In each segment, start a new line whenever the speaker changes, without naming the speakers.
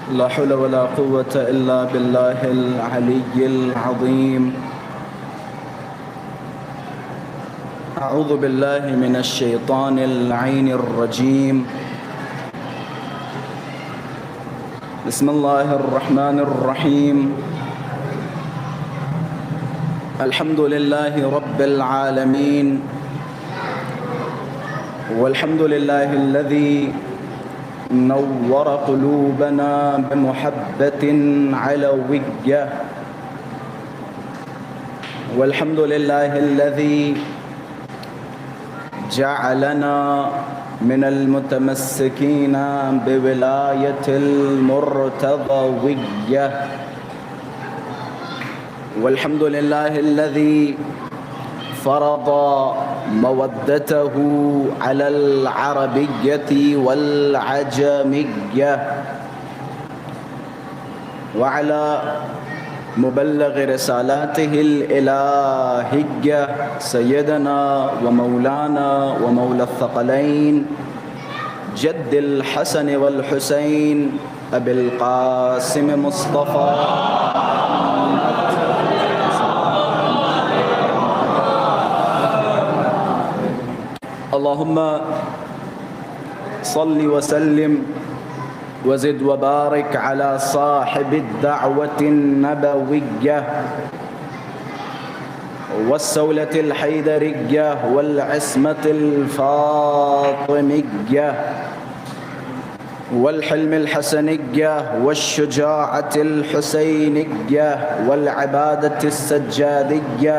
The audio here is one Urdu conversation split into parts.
لا حول ولا قوة إلا بالله العلي العظيم. أعوذ بالله من الشيطان اللعين الرجيم. بسم الله الرحمن الرحيم. الحمد لله رب العالمين، والحمد لله الذي نور قلوبنا بمحبة علوية، والحمد لله الذي جعلنا من المتمسكين بولاية المرتضوية، والحمد لله الذي فرض مودته على العربية والعجمية، وعلى مبلغ رسالاته الإلهية سيدنا ومولانا ومولى الثقلين جد الحسن والحسين أبي القاسم مصطفى اللهم صل وسلم وزد وبارك على صاحب الدعوة النبوية والسولة الحيدرية والعصمة الفاطمية والحلم الحسنية والشجاعة الحسينية والعبادة السجادية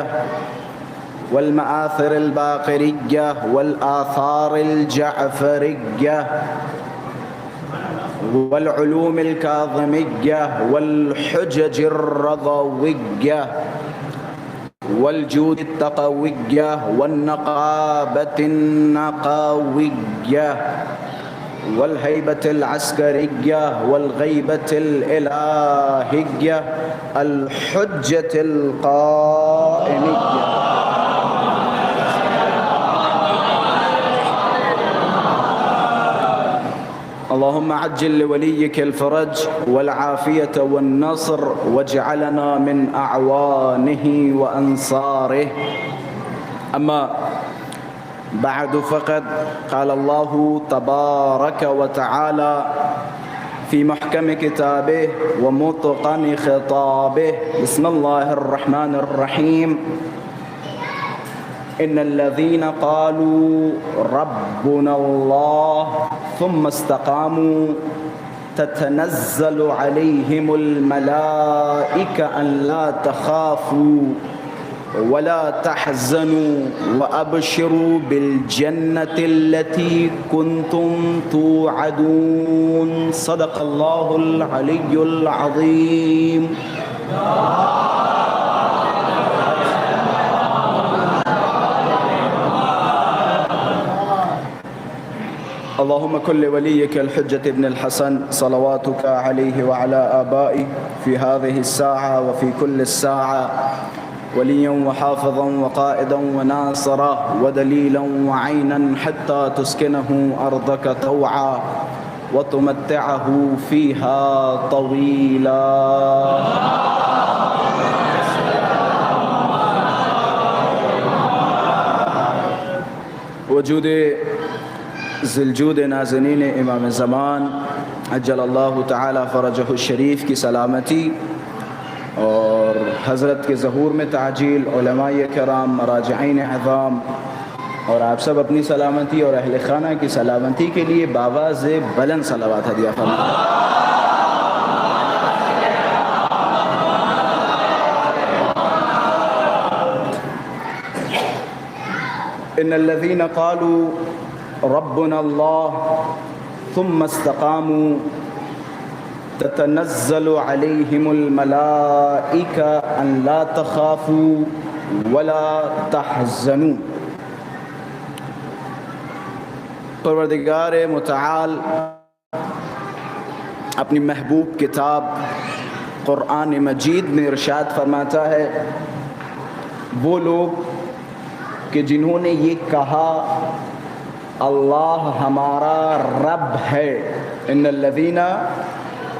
والمآثر الباقرية والآثار الجعفرية والعلوم الكاظمية والحجج الرضوية والجود التقوية والنقابة النقوية والهيبة العسكرية والغيبة الإلهية الحجة القائمية. اللهم عجل لوليك الفرج والعافية والنصر، واجعلنا من أعوانه وأنصاره. أما بعد، فقد قال الله تبارك وتعالى في محكم كتابه ومتقن خطابه. بسم الله الرحمن الرحيم. إن الذين قالوا ربنا الله ثم استقاموا تتنزل عليهم الملائكة أن لا تخافوا ولا تحزنوا وأبشروا بالجنة التي كنتم توعدون. صدق الله العلي العظيم. اللهم كن لوليك الحجة ابن الحسن صلواتك عليه وعلى آبائه في هذه الساعة وفي كل الساعة وليا وحافظا وقائدا وناصرا ودليلا وعينا حتى تسكنه أرضك طوعا وتمتعه فيها طويلا. وجود ذوالجود نازنین امام زمان عجل اللہ تعالی فرجہ الشریف کی سلامتی اور حضرت کے ظہور میں تعجیل، علماء کرام، مراجعین اعظام اور آپ سب اپنی سلامتی اور اہل خانہ کی سلامتی کے لیے باواز بلند صلوات ہدیہ فرمائیں. ان الذين قالوا ربنا الله ثم استقاموا تتنزل عليهم الملائكة أن لا تخافوا ولا تحزنوا. پروردگار متعال اپنی محبوب کتاب قرآن مجید میں ارشاد فرماتا ہے، وہ لوگ کہ جنہوں نے یہ کہا اللہ ہمارا رب ہے، ان الذین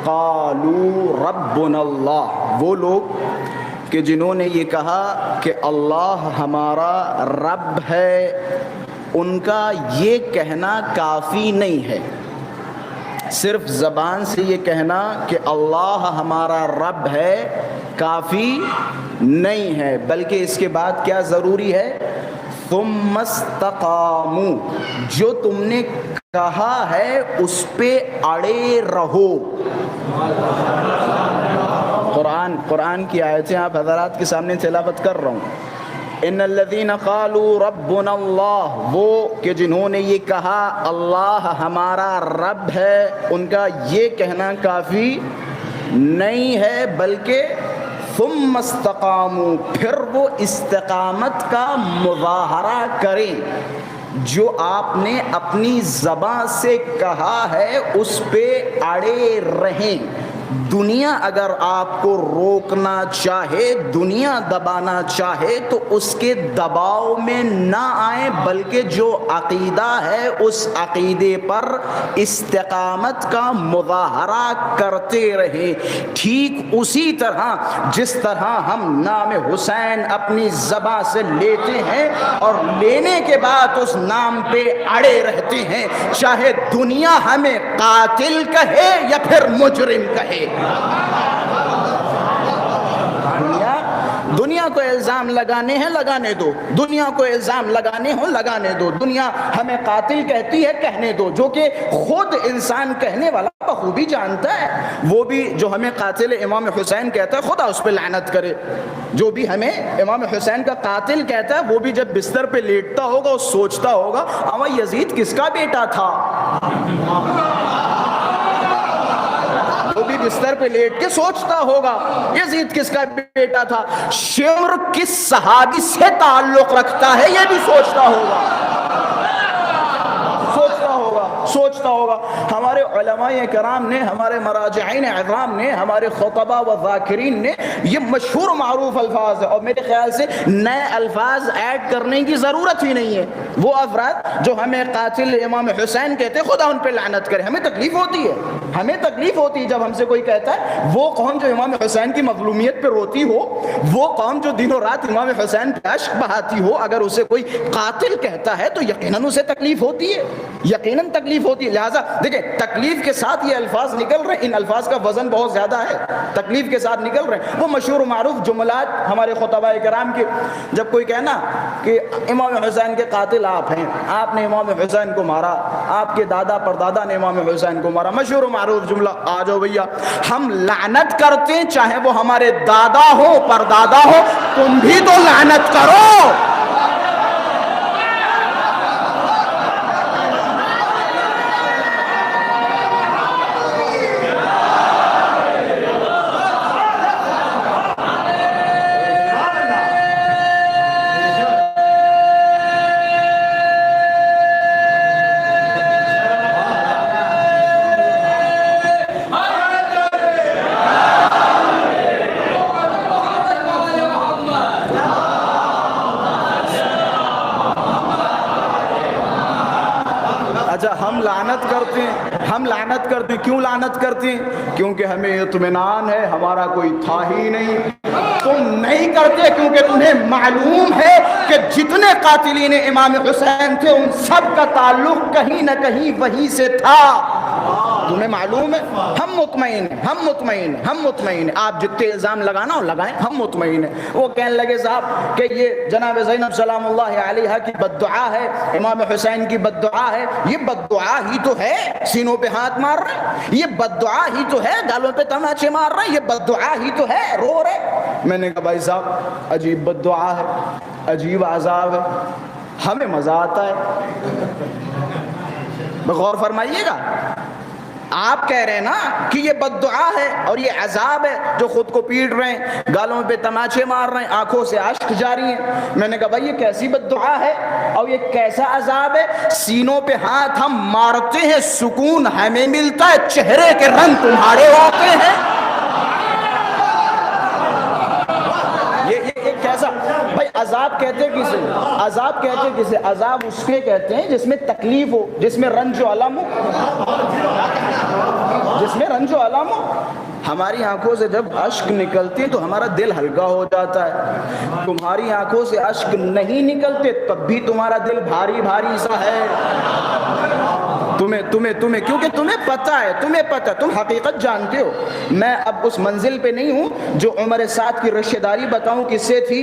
قالوا ربنا اللہ، وہ لوگ کہ جنہوں نے یہ کہا کہ اللہ ہمارا رب ہے، ان کا یہ کہنا کافی نہیں ہے۔ صرف زبان سے یہ کہنا کہ اللہ ہمارا رب ہے کافی نہیں ہے، بلکہ اس کے بعد کیا ضروری ہے؟ ثم استقاموا، جو تم نے کہا ہے اس پہ اڑے رہو۔ قرآن کی آیتیں آپ حضرات کے سامنے تلاوت کر رہا ہوں۔ ان الذین قالوا ربنا اللہ، وہ کہ جنہوں نے یہ کہا اللہ ہمارا رب ہے، ان کا یہ کہنا کافی نہیں ہے، بلکہ ثم استقاموا، پھر وہ استقامت کا مظاہرہ کریں۔ جو آپ نے اپنی زبان سے کہا ہے اس پہ اڑے رہیں۔ دنیا اگر آپ کو روکنا چاہے، دنیا دبانا چاہے، تو اس کے دباؤ میں نہ آئیں، بلکہ جو عقیدہ ہے اس عقیدے پر استقامت کا مظاہرہ کرتے رہیں۔ ٹھیک اسی طرح جس طرح ہم نام حسین اپنی زبان سے لیتے ہیں اور لینے کے بعد اس نام پہ اڑے رہتے ہیں، چاہے دنیا ہمیں قاتل کہے یا پھر مجرم کہے۔ دنیا کو الزام لگانے ہیں لگانے دو، دنیا کو الزام لگانے ہوں لگانے دو، دنیا ہمیں قاتل کہتی ہے کہنے دو، جو کہ خود انسان کہنے والا بخوبی جانتا ہے۔ وہ بھی جو ہمیں قاتل امام حسین کہتا ہے خدا اس پہ لعنت کرے، جو بھی ہمیں امام حسین کا قاتل کہتا ہے وہ بھی جب بستر پہ لیٹتا ہوگا اور سوچتا ہوگا اما یزید کس کا بیٹا تھا، وہ بھی بستر پہ لیٹ کے سوچتا ہوگا یزید کس کا بیٹا تھا، شمر کس صحابی سے تعلق رکھتا ہے یہ بھی سوچتا ہوگا، سوچتا ہوگا۔ ہمارے علماء کرام نے، ہمارے مراجعین اعظام نے، ہمارے خطبہ و ذاکرین نے یہ مشہور معروف الفاظ ہے، اور میرے خیال سے نئے الفاظ ایڈ کرنے کی ضرورت ہی نہیں ہے۔ وہ افراد جو ہمیں قاتل امام حسین کہتے ہیں خدا ان پہ لعنت کرے، ہمیں تکلیف ہوتی ہے، ہمیں تکلیف ہوتی ہے جب ہم سے کوئی کہتا ہے۔ وہ قوم جو امام حسین کی مظلومیت پہ روتی ہو، وہ قوم جو دن و رات امام حسین پہ اشک بہاتی ہو، اگر اسے کوئی قاتل کہتا ہے تو یقیناً اسے تکلیف ہوتی ہے، یقیناً تکلیف ہوتی ہے۔ لہٰذا دیکھیں تکلیف کے ساتھ یہ الفاظ نکل رہے ہیں، ان الفاظ کا وزن بہت زیادہ ہے، تکلیف کے ساتھ نکل رہے ہیں۔ وہ مشہور و معروف جملات ہمارے خطبہ کرام کے، جب کوئی کہنا کہ امام حسین کے قاتل آپ ہیں، آپ نے امام حسین کو مارا، آپ کے دادا پردادا نے امام حسین کو مارا، مشہور و معروف جملہ، آ جاؤ بھیا ہم لعنت کرتے ہیں چاہے وہ ہمارے دادا ہو پردادا ہو، تم بھی تو لعنت کرو۔ ہم لعنت کرتے ہیں، کیوں لعنت کرتے ہیں؟ کیونکہ ہمیں اطمینان ہے ہمارا کوئی تھا ہی نہیں۔ تم نہیں کرتے کیونکہ تمہیں معلوم ہے کہ جتنے قاتلین امام حسین تھے ان سب کا تعلق کہیں نہ کہیں وہیں سے تھا، تمہیں معلوم ہے۔ ہم مطمئن ہیں، ہم مطمئن ہیں، ہم مطمئن ہیں، آپ جتنے الزام لگانا ہو لگائیں، ہم مطمئن ہیں۔ وہ کہنے لگے صاحب کہ یہ جناب زینب سلام اللہ علیہا کی بد دعا ہے، امام حسین کی بد دعا ہے، یہ بد دعا ہی تو ہے، سینوں پہ ہاتھ مار رہے، یہ بد دعا ہی تو ہے، گالوں پہ تماچے مار رہے، یہ بد دعا ہی تو ہے، رو رہے۔ میں نے کہا بھائی صاحب عجیب بد دعا ہے، عجیب عذاب ہے، ہمیں مزہ آتا ہے، غور فرمائیے گا۔ آپ کہہ رہے ہیں نا کہ یہ بد دعا ہے اور یہ عذاب ہے، جو خود کو پیٹ رہے ہیں، گالوں پہ تماچے مار رہے ہیں، آنکھوں سے اشک جاری ہیں۔ میں نے کہا بھائی یہ کیسی بد دعا ہے اور یہ کیسا عذاب ہے؟ سینوں پہ ہاتھ ہم مارتے ہیں، سکون ہمیں ملتا ہے، چہرے کے رنگ تمہارے ہوتے ہیں۔ یہ کیسا بھائی عذاب کہتے کسے؟ عذاب کہتے کسے؟ عذاب اس کے کہتے ہیں جس میں تکلیف ہو، جس میں رنج و الم ہو، جس میں رنج و الم ہو. ہماری آنکھوں سے جب اشک نکلتے تو ہمارا دل ہلکا ہو جاتا ہے. تمہاری آنکھوں سے اشک نہیں نکلتے تب بھی تمہارا دل بھاری بھاری سا ہے. تمہیں کیونکہ تمہیں پتہ ہے, تم حقیقت جانتے ہو. میں اب اس منزل پہ نہیں ہوں جو عمر سعد کی رشتہ داری بتاؤں کس سے تھی,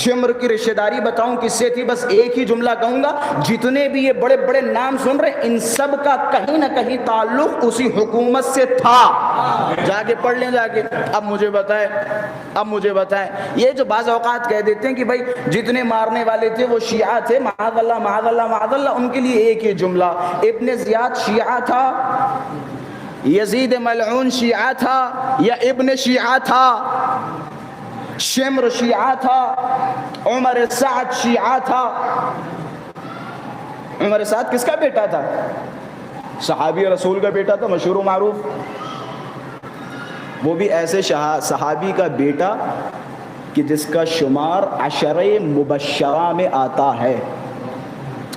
شمر کی رشتہ داری بتاؤں کس سے تھی. بس ایک ہی جملہ کہوں گا, جتنے بھی یہ بڑے بڑے نام سن رہے ان سب کا کہیں نہ کہیں تعلق اسی حکومت سے تھا. جا کے پڑھ لیں جا کے. اب مجھے بتائیں یہ جو بعض اوقات کہہ دیتے ہیں کہ بھائی جتنے مارنے والے تھے وہ شیعہ تھے, معاذ اللہ معاذ اللہ معاذ اللہ, ان کے لیے ایک ہی جملہ, ابن زیاد شیعہ تھا, یزید ملعون شیعہ تھا یا ابن شیعہ تھا, شمر شیعہ تھا, عمر سعد شیعہ تھا. عمر سعد کس کا بیٹا تھا؟ صحابی رسول کا بیٹا تھا, مشہور و معروف. وہ بھی ایسے صحابی کا بیٹا کہ جس کا شمار عشرہ مبشرہ میں آتا ہے.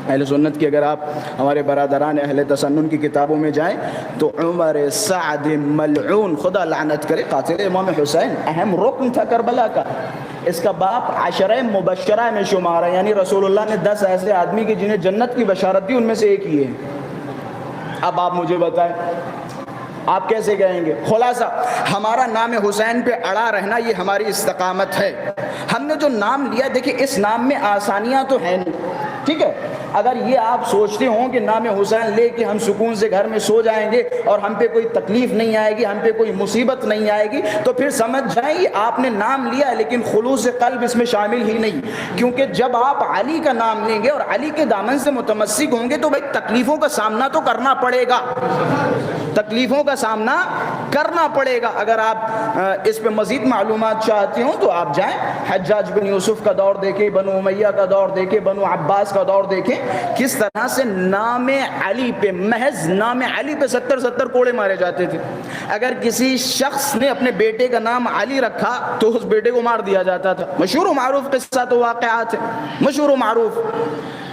اہل سنت کی اگر آپ ہمارے برادران اہل تسنن کی کتابوں میں جائیں تو عمر سعد ملعون, خدا لعنت کرے, قاتل امام حسین, اہم رکن تھا کربلا کا. اس کا باپ عشرہ مبشرہ میں شمار ہے, یعنی رسول اللہ نے 10 ایسے آدمی کی جنہیں جنت کی بشارت دی ان میں سے ایک ہی ہے. اب آپ مجھے بتائیں آپ کیسے کہیں گے؟ خلاصہ ہمارا نام حسین پہ اڑا رہنا یہ ہماری استقامت ہے. ہم نے جو نام لیا, دیکھیں اس نام میں آسانیاں تو ہیں نہیں, ٹھیک ہے. اگر یہ آپ سوچتے ہوں کہ نام حسین لے کے ہم سکون سے گھر میں سو جائیں گے اور ہم پہ کوئی تکلیف نہیں آئے گی, ہم پہ کوئی مصیبت نہیں آئے گی, تو پھر سمجھ جائیں یہ آپ نے نام لیا لیکن خلوص قلب اس میں شامل ہی نہیں. کیونکہ جب آپ علی کا نام لیں گے اور علی کے دامن سے متمسک ہوں گے تو بھائی تکلیفوں کا سامنا تو کرنا پڑے گا, تکلیفوں کا سامنا کرنا پڑے گا. اگر آپ اس پہ مزید معلومات چاہتے ہوں تو آپ جائیں حجاج بن یوسف کا دور دیکھیں, بنو امیہ کا دور دیکھیں, بنو عباس کا دور دیکھیں, کس طرح سے نام علی پہ, محض نام علی پہ 70 کوڑے مارے جاتے تھے. اگر کسی شخص نے اپنے بیٹے کا نام علی رکھا تو اس بیٹے کو مار دیا جاتا تھا. مشہور و معروف قصہ تو واقعات ہے, مشہور و معروف.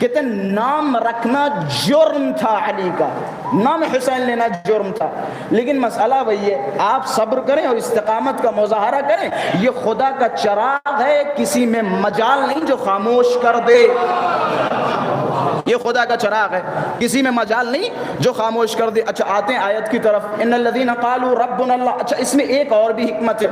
کہتے ہیں نام رکھنا جرم تھا علی کا, نام حسین لینا جرم تھا. لیکن مسئلہ وہی ہے, آپ صبر کریں اور استقامت کا مظاہرہ کریں. یہ خدا کا چراغ ہے, کسی میں مجال نہیں جو خاموش کر دے. یہ خدا کا چراغ ہے, کسی میں مجال نہیں جو خاموش کر دے. اچھا آتے ہیں آیت کی طرف, ان الذین قالوا ربنا اللہ. اچھا اس میں ایک اور بھی حکمت ہے,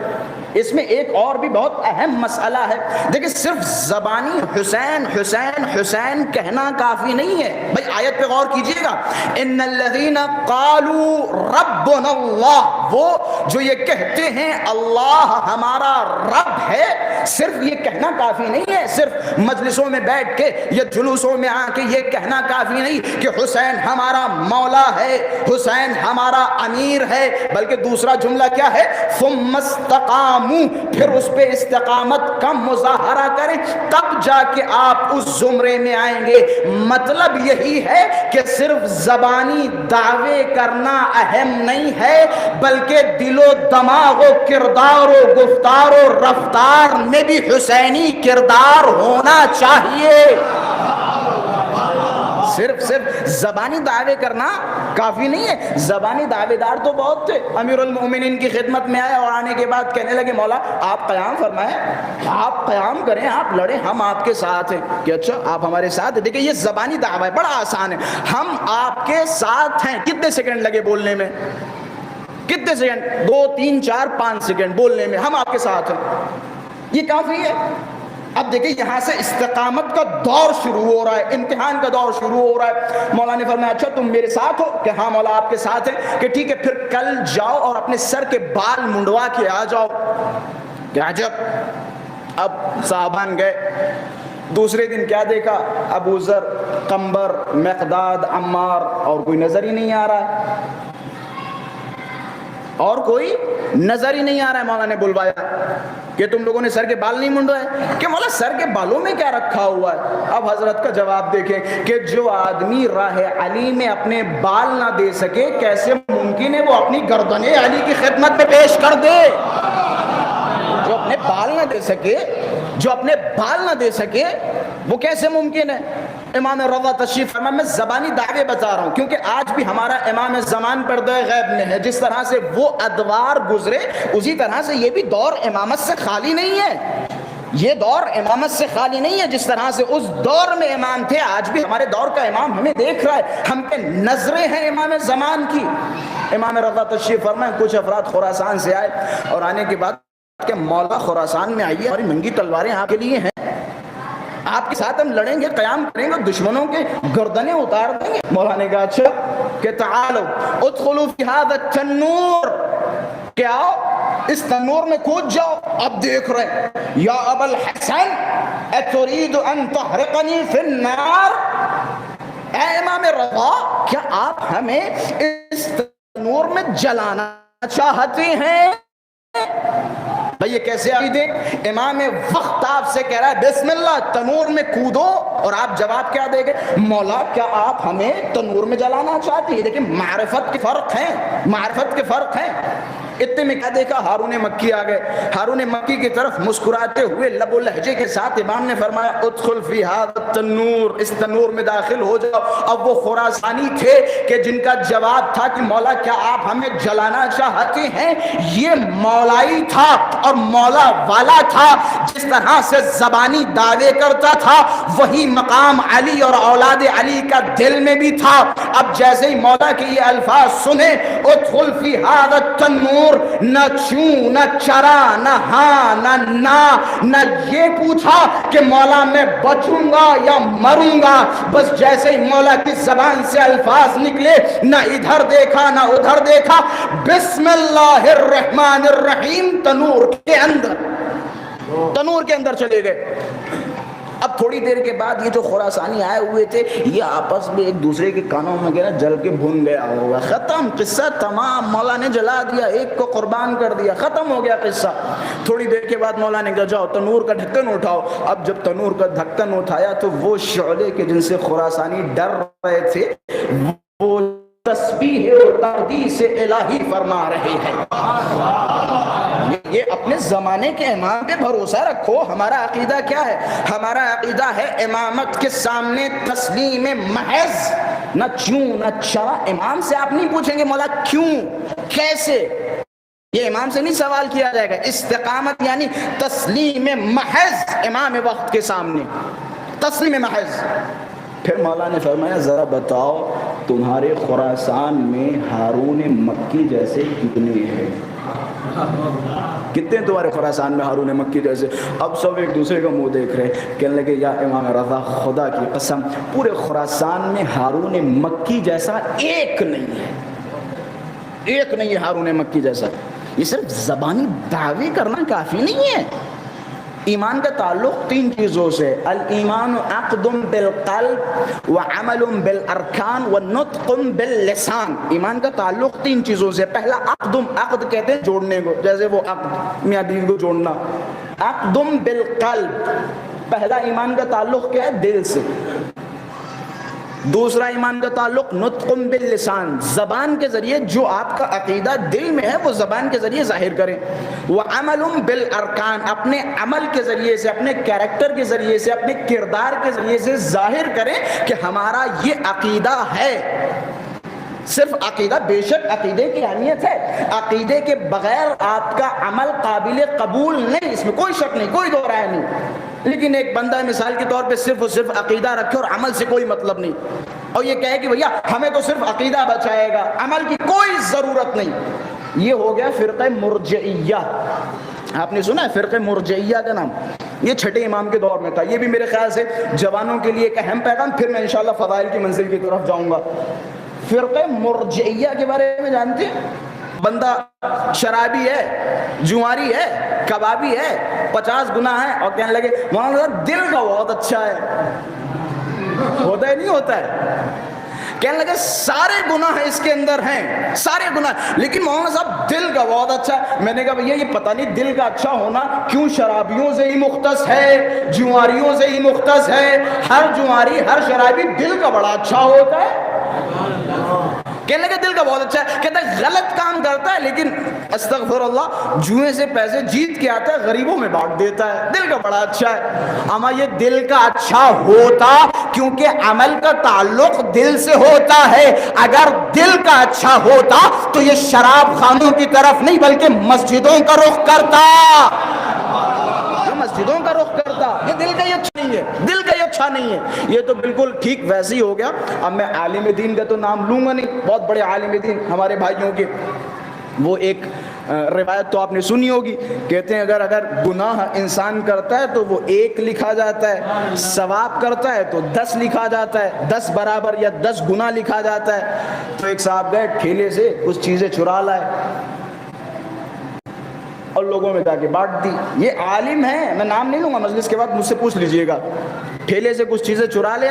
اس میں ایک اور بھی بہت اہم مسئلہ ہے. دیکھیں صرف زبانی حسین حسین حسین کہنا کافی نہیں ہے. بھائی آیت پہ غور کیجئے گا, ان الذین قالوا ربنا اللہ, وہ جو یہ کہتے ہیں اللہ ہمارا رب ہے, صرف یہ کہنا کافی نہیں ہے. صرف مجلسوں میں بیٹھ کے یا جلوسوں میں آ کے یہ کہنا کافی نہیں کہ حسین ہمارا مولا ہے, حسین ہمارا امیر ہے, بلکہ دوسرا جملہ کیا ہے, ثم استقاموا, پھر اس پہ استقامت کا مظاہرہ کریں, تب جا کے آپ اس زمرے میں آئیں گے. مطلب یہی ہے کہ صرف زبانی دعوے کرنا اہم نہیں ہے, بلکہ دل و دماغ و کردار و گفتار و رفتار میں بھی حسینی کردار ہونا چاہیے. صرف زبانی دعوے کرنا کافی نہیں ہے. زبانی دعوے دار تو بہت تھے. امیر المومنین کی خدمت میں آئے اور آنے کے بعد کہنے لگے مولا آپ قیام فرمائیں, آپ قیام کریں, آپ لڑیں, ہم آپ کے ساتھ ہیں. کہ اچھا آپ ہمارے ساتھ ہیں. دیکھیں یہ زبانی دعویٰ ہے, بڑا آسان ہے. ہم آپ کے ساتھ ہیں. کتنے سیکنڈ لگے بولنے میں, کتنے سیکنڈ, 2 3 4 5 سیکنڈ بولنے میں, ہم آپ کے ساتھ ہیں, یہ کافی ہے. اب دیکھیں یہاں سے استقامت کا دور شروع ہو رہا ہے, امتحان کا دور شروع ہو رہا ہے. مولا نے فرمایا اچھا تم میرے ساتھ ہو, کہ ہاں مولا آپ کے ساتھ ہیں. کہ ٹھیک ہے پھر کل جاؤ اور اپنے سر کے بال منڈوا کے آ جاؤ. کیا عجب. اب صحابان گئے. دوسرے دن کیا دیکھا, ابو ذر, قنبر, مقداد, عمار, اور کوئی نظر ہی نہیں آ رہا ہے, اور کوئی نظر ہی نہیں آ رہا ہے. مولا نے بلوایا کہ تم لوگوں نے سر کے بال نہیں منڈوائے. کہ مولا سر کے بالوں میں کیا رکھا ہوا ہے. اب حضرت کا جواب دیکھیں کہ جو آدمی راہ علی میں اپنے بال نہ دے سکے, کیسے ممکن ہے وہ اپنی گردن علی کی خدمت میں پیش کر دے. جو اپنے بال نہ دے سکے, جو اپنے بال نہ دے سکے, وہ کیسے ممکن ہے. امام رضا تشریف فرمائے میں زبانی دعوے بتا رہا ہوں کیونکہ آج بھی ہمارا امام زمان پردہ غیب میں ہے. جس طرح سے وہ ادوار گزرے اسی طرح سے یہ بھی دور امامت سے خالی نہیں ہے. یہ دور امامت سے خالی نہیں ہے. جس طرح سے اس دور میں امام تھے آج بھی ہمارے دور کا امام ہمیں دیکھ رہا ہے. ہم پہ نظریں ہیں امام زمان کی. امام رضا تشریف فرمائے کچھ افراد خراسان سے آئے اور آنے کے بعد کہ مولا خراسان میں آئیے, ہماری ننگی تلواریں آپ کے لیے ہیں, آپ کے ساتھ ہم لڑیں گے, قیام کریں گے, دشمنوں کے گردنیں اتار دیں گے. مولا نے کہا اچھا کہ تعالوا ادخلوا فی ھذا التنور, کہ آؤ اس تنور میں کود جاؤ. اب دیکھ رہے ہیں یا ابا الحسن اتريد ان تحرقنی فی النار, اے امام رضا کیا آپ ہمیں اس تنور میں جلانا چاہتے ہیں؟ بھئی یہ کیسے عقیدے؟ امام وقت آپ سے کہہ رہا ہے بسم اللہ تنور میں کودو, اور آپ جواب کیا دیں گے؟ مولا کیا آپ ہمیں تنور میں جلانا چاہتے ہیں؟ لیکن معرفت کے فرق ہیں, معرفت کے فرق ہیں. اتنے میں کیا دیکھا, ہارون مکی آ گئے. ہارون مکی کی طرف مسکراتے ہوئے لب و لہجے کے ساتھ امام نے فرمایا ادخل فی ھذا التنور, اس تنور میں داخل ہو جاؤ. اب وہ خراسانی تھے کہ جن کا جواب تھا کہ مولا کیا آپ ہمیں جلانا چاہتے ہیں, یہ مولائی تھا اور مولا والا تھا. جس طرح سے زبانی دعوے کرتا تھا وہی مقام علی اور اولاد علی کا دل میں بھی تھا. اب جیسے ہی مولا کے یہ الفاظ سنے ادخل فی ھذا التنور, نہ چوں نہ چرا نہ ہاں نہ یہ پوچھا کہ مولا میں بچوں گا یا مروں گا. بس جیسے ہی مولا کی زبان سے الفاظ نکلے نہ ادھر دیکھا نہ ادھر دیکھا, بسم اللہ الرحمن الرحیم تنور کے اندر چلے گئے. اب تھوڑی دیر کے بعد یہ جو خراسانی آئے ہوئے تھے یہ آپس میں ایک دوسرے کے کانوں میں گیا جل کے بھون گیا ہوگا. ختم قصہ تمام, مولا نے جلا دیا, ایک کو قربان کر دیا, ختم ہو گیا قصہ. تھوڑی دیر کے بعد مولا نے کہا جاؤ تنور کا ڈھکن اٹھاؤ. اب جب تنور کا ڈھکن اٹھایا تو وہ شعلے کے جن سے خراسانی ڈر رہے تھے وہ تسبیح و تقدیس الہی فرما رہے ہیں. یہ اپنے زمانے کے امام پہ بھروسہ رکھو. ہمارا عقیدہ کیا ہے؟ ہمارا عقیدہ ہے امامت کے سامنے تسلیم محض, نہ چوں نہ چرا. امام سے آپ نہیں پوچھیں گے مولا کیوں کیسے, یہ امام سے نہیں سوال کیا جائے گا. استقامت یعنی تسلیم محض امام وقت کے سامنے, تسلیم محض. پھر مولا نے فرمایا ذرا بتاؤ تمہارے خراسان میں ہارون مکی جیسے کتنے ہیں؟ کتنے تمہارے خراسان میں ہارون مکی جیسے؟ اب سب ایک دوسرے کا منہ دیکھ رہے, کہنے لگے یا امام رضا خدا کی قسم پورے خراسان میں ہارون مکی جیسا ایک نہیں ہے, ایک نہیں ہے ہارون مکی جیسا. یہ صرف زبانی دعوے کرنا کافی نہیں ہے. ایمان کا تعلق تین چیزوں سے, الایمان عقد بالقلب وعمل بالارکان ونطق باللسان. ایمان کا تعلق تین چیزوں سے. پہلا عقد کہتے ہیں جوڑنے کو, جیسے وہ عقد میاں بیوی کو جوڑنا. عقد بالقلب, پہلا ایمان کا تعلق کیا ہے؟ دل سے. دوسرا ایمان کا تعلق نطق باللسان, زبان کے ذریعے جو آپ کا عقیدہ دل میں ہے وہ زبان کے ذریعے ظاہر کریں. وعمل بالارکان, اپنے عمل کے ذریعے سے, اپنے کیریکٹر کے ذریعے سے, اپنے کردار کے ذریعے سے ظاہر کریں کہ ہمارا یہ عقیدہ ہے. صرف عقیدہ, بے شک عقیدے کی اہمیت ہے, عقیدے کے بغیر آپ کا عمل قابل قبول نہیں, اس میں کوئی شک نہیں, کوئی دو رائے نہیں. لیکن ایک بندہ مثال کے طور پہ صرف اور صرف عقیدہ رکھے اور عمل سے کوئی مطلب نہیں, اور یہ کہے کہ بھیا ہمیں تو صرف عقیدہ بچائے گا, عمل کی کوئی ضرورت نہیں. یہ ہو گیا فرقہ مرجعیہ. آپ نے سنا ہے فرقہ مرجعیہ کا نام؟ یہ چھٹے امام کے دور میں تھا. یہ بھی میرے خیال سے جوانوں کے لیے ایک اہم پیغام, پھر میں انشاءاللہ فضائل کی منزل کی طرف جاؤں گا. فرقہ مرجعیہ کے بارے میں جانتے ہیں؟ بندہ شرابی ہے, جواری ہے, کبابی ہے, 50 گناہ ہے, اور کہنے لگے مولانا دل کا بہت اچھا ہے. ہوتا ہے نہیں ہوتا ہے؟ کہنے لگے سارے گناہ اس کے اندر ہیں, سارے گناہ, لیکن مولانا صاحب دل کا بہت اچھا ہے. میں نے کہا بھیا یہ پتہ نہیں دل کا اچھا ہونا کیوں شرابیوں سے ہی مختص ہے, جواریوں سے ہی مختص ہے. ہر جواری ہر شرابی دل کا بڑا اچھا ہوتا ہے. کہنے لگے دل کا بہت اچھا ہے. کہتا ہے غلط کام کرتا ہے لیکن استغفر اللہ جوئے سے پیسے جیت کے آتا ہے, غریبوں میں بانٹ دیتا ہے. دل کا بڑا اچھا ہے. اما یہ دل کا اچھا ہوتا کیونکہ عمل کا تعلق دل سے ہوتا ہے. اگر دل کا اچھا ہوتا تو یہ شراب خانوں کی طرف نہیں بلکہ مسجدوں کا رخ کرتا, مسجدوں کا رخ کرتا. یہ دل کا ہی اچھا نہیں ہے, دل کا ہی اچھا نہیں ہے. یہ تو بالکل ٹھیک ویسے ہی ہو گیا. اب میں عالم دین کا تو نام لوں گا نہیں, بہت بڑے عالم دین ہمارے بھائیوں کے, وہ ایک روایت تو آپ نے سنی ہوگی, کہتے ہیں اگر گناہ انسان کرتا ہے تو وہ 1 لکھا جاتا ہے, ثواب کرتا ہے تو 10 لکھا جاتا ہے, 10 برابر یا 10 گنا لکھا جاتا ہے. تو ایک صاحب گئے ٹھیلے سے کچھ چیزیں چرا لائے اور لوگوں میں جا کے بانٹ دی. یہ عالم ہے, میں نام نہیں لوں گا, مجلس کے بعد مجھ سے پوچھ لیجئے گا. ٹھیلے سے کچھ چیزیں چرا لے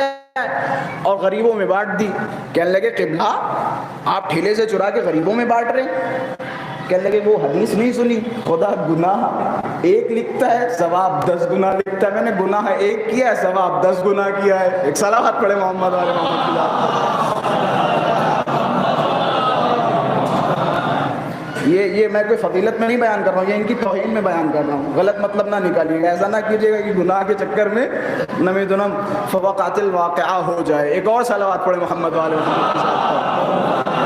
اور غریبوں میں بانٹ دی. کہنے لگے قبلہ آپ ٹھیلے سے چرا کے غریبوں میں بانٹ رہے ہیں. کہنے لگے وہ حدیث نہیں سنی, خدا گناہ 1 لکھتا ہے ثواب 10 گنا لکھتا ہے. میں نے گناہ 1 کیا ہے, ثواب 10 گنا کیا ہے. ایک صلوات پڑھے محمد والے محمد کی ذات. یہ میں کوئی فضیلت میں نہیں بیان کر رہا ہوں, یہ ان کی توہین میں بیان کر رہا ہوں. غلط مطلب نہ نکالیے گا, ایسا نہ کیجیے گا کہ گناہ کے چکر میں نمی دنم فوقات الواقعہ ہو جائے. ایک اور صلوات پڑھے محمد والے محمد کی ذات.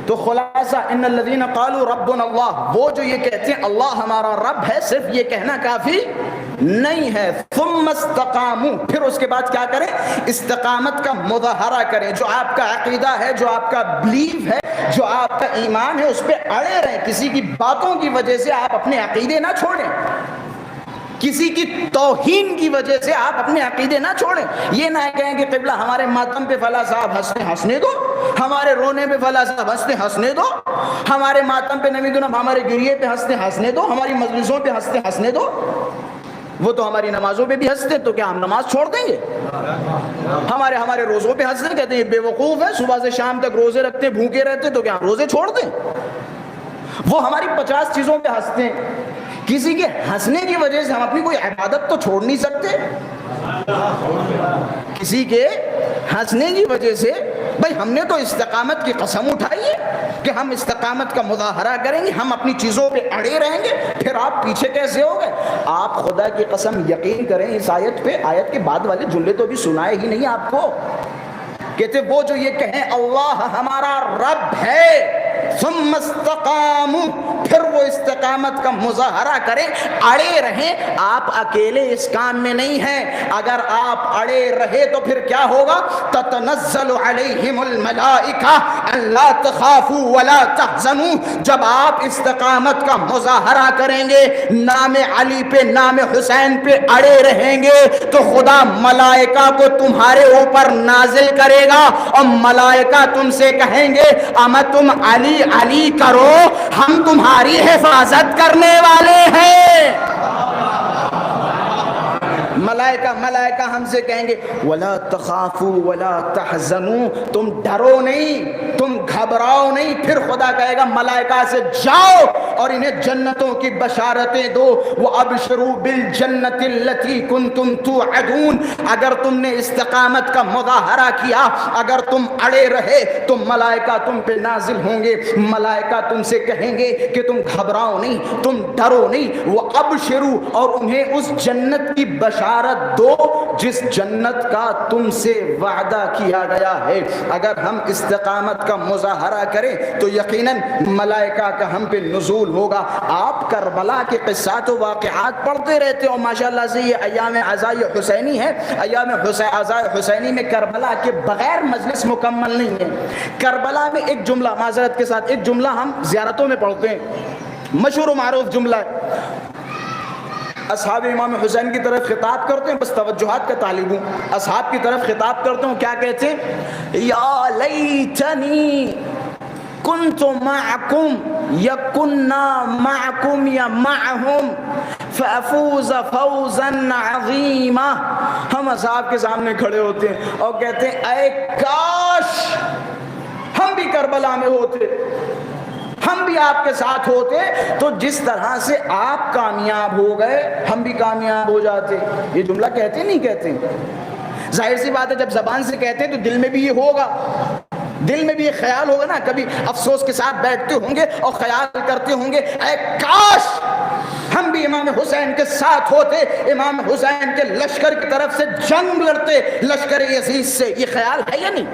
تو خلاصہ ان الذین قالوا ربنا اللہ, وہ جو یہ کہتے ہیں اللہ ہمارا رب ہے, صرف یہ کہنا کافی نہیں ہے. ثم استقاموا, پھر اس کے بعد کیا کریں, استقامت کا مظاہرہ کریں. جو آپ کا عقیدہ ہے, جو آپ کا بلیف ہے, جو آپ کا ایمان ہے, اس پہ اڑے رہیں. کسی کی باتوں کی وجہ سے آپ اپنے عقیدے نہ چھوڑیں, کسی کی توہین کی وجہ سے آپ اپنے عقیدے نہ چھوڑیں. یہ نہ کہیں کہ قبلہ ہمارے ماتم پہ فلاں صاحب ہنسنے دو, ہمارے رونے پہ فلاں صاحب ہنسنے دو, ہمارے ماتم پہ نمی دنم ہمارے گریے پہ ہنسنے دو, ہماری مجلسوں پہ ہنسنے دو. وہ تو ہماری نمازوں پہ بھی ہنستے, تو کیا ہم نماز چھوڑ دیں گے؟ ہمارے روزوں پہ ہنستے, کہتے ہیں یہ بے وقوف ہے, صبح سے شام تک روزے رکھتے بھوکے رہتے, تو کیا ہم روزے چھوڑ دیں؟ وہ ہماری 50 چیزوں پہ ہنستے ہیں. کسی کے ہنسنے کی وجہ سے ہم اپنی کوئی عبادت تو چھوڑ نہیں سکتے. کسی کے ہنسنے کی وجہ سے بھائی ہم نے تو استقامت کی قسم اٹھائی ہے کہ ہم استقامت کا مظاہرہ کریں گے, ہم اپنی چیزوں پہ اڑے رہیں گے, پھر آپ پیچھے کیسے ہو گئے؟ آپ خدا کی قسم یقین کریں اس آیت پہ, آیت کے بعد والے جملے تو بھی سنائے ہی نہیں آپ کو. کہتے وہ جو یہ کہیں اللہ ہمارا رب ہے, ثم استقاموا, پھر وہ استقامت کا مظاہرہ کریں, اڑے رہیں. آپ اکیلے اس کام میں نہیں ہیں, اگر آپ اڑے رہے تو پھر کیا ہوگا؟ تتنزل علیہم الملائکہ الا تخافوا ولا تحزنوا. جب آپ استقامت کا مظاہرہ کریں گے, نام علی پہ نام حسین پہ اڑے رہیں گے, تو خدا ملائکہ کو تمہارے اوپر نازل کرے گا اور ملائکہ تم سے کہیں گے اما تم علی علی کرو, ہم تمہاری حفاظت کرنے والے ہیں. ملائکہ ہم سے کہیں گے ولا تخافوا ولا تحزنوا, تم ڈرو نہیں, تم گھبراؤ نہیں. پھر خدا کہے گا ملائکہ سے جاؤ اور انہیں جنتوں کی بشارتیں دو. وابشروا بالجنت التي كنتم توعدون. اگر تم نے استقامت کا مظاہرہ کیا, اگر تم اڑے رہے, تو ملائکہ تم پہ نازل ہوں گے. ملائکہ تم سے کہیں گے کہ تم گھبراؤ نہیں, تم ڈرو نہیں. وابشروا, اور انہیں اس جنت کی بشارت دو جس جنت کا تم سے وعدہ کیا گیا ہے. اگر ہم استقامت کا مظاہرہ کریں تو یقیناً ملائکہ کا ہم پہ نزول ہوگا. آپ کربلا کے قصات و واقعات پڑھتے رہتے ہو ماشاءاللہ سے. یہ ایام عزائے حسینی ہے, ایام عزائے حسینی میں کربلا کے بغیر مجلس مکمل نہیں ہے. کربلا میں ایک جملہ, معذرت کے ساتھ ایک جملہ ہم زیارتوں میں پڑھتے ہیں, مشہور و معروف جملہ ہے. اصحاب امام حسین کی طرف خطاب کرتے ہیں, بس توجہات کا طالب ہوں, اصحاب کی طرف خطاب کرتے ہوں, کیا کہتے ہیں؟ یا لیتنی کنت معکم یا کننا معکم یا معہم فافوز فوزا عظیما. ہم اصحاب کے سامنے کھڑے ہوتے ہیں اور کہتے ہیں اے کاش ہم بھی کربلا میں ہوتے, ہم بھی آپ کے ساتھ ہوتے, تو جس طرح سے آپ کامیاب ہو گئے ہم بھی کامیاب ہو جاتے. یہ جملہ کہتے نہیں کہتے؟ ظاہر سی بات ہے جب زبان سے کہتے ہیں تو دل میں بھی یہ ہوگا، دل میں بھی یہ خیال ہوگا نا، کبھی افسوس کے ساتھ بیٹھتے ہوں گے اور خیال کرتے ہوں گے اے کاش ہم بھی امام حسین کے ساتھ ہوتے، امام حسین کے لشکر کی طرف سے جنگ لڑتے لشکر یزید سے. یہ خیال ہے یا نہیں؟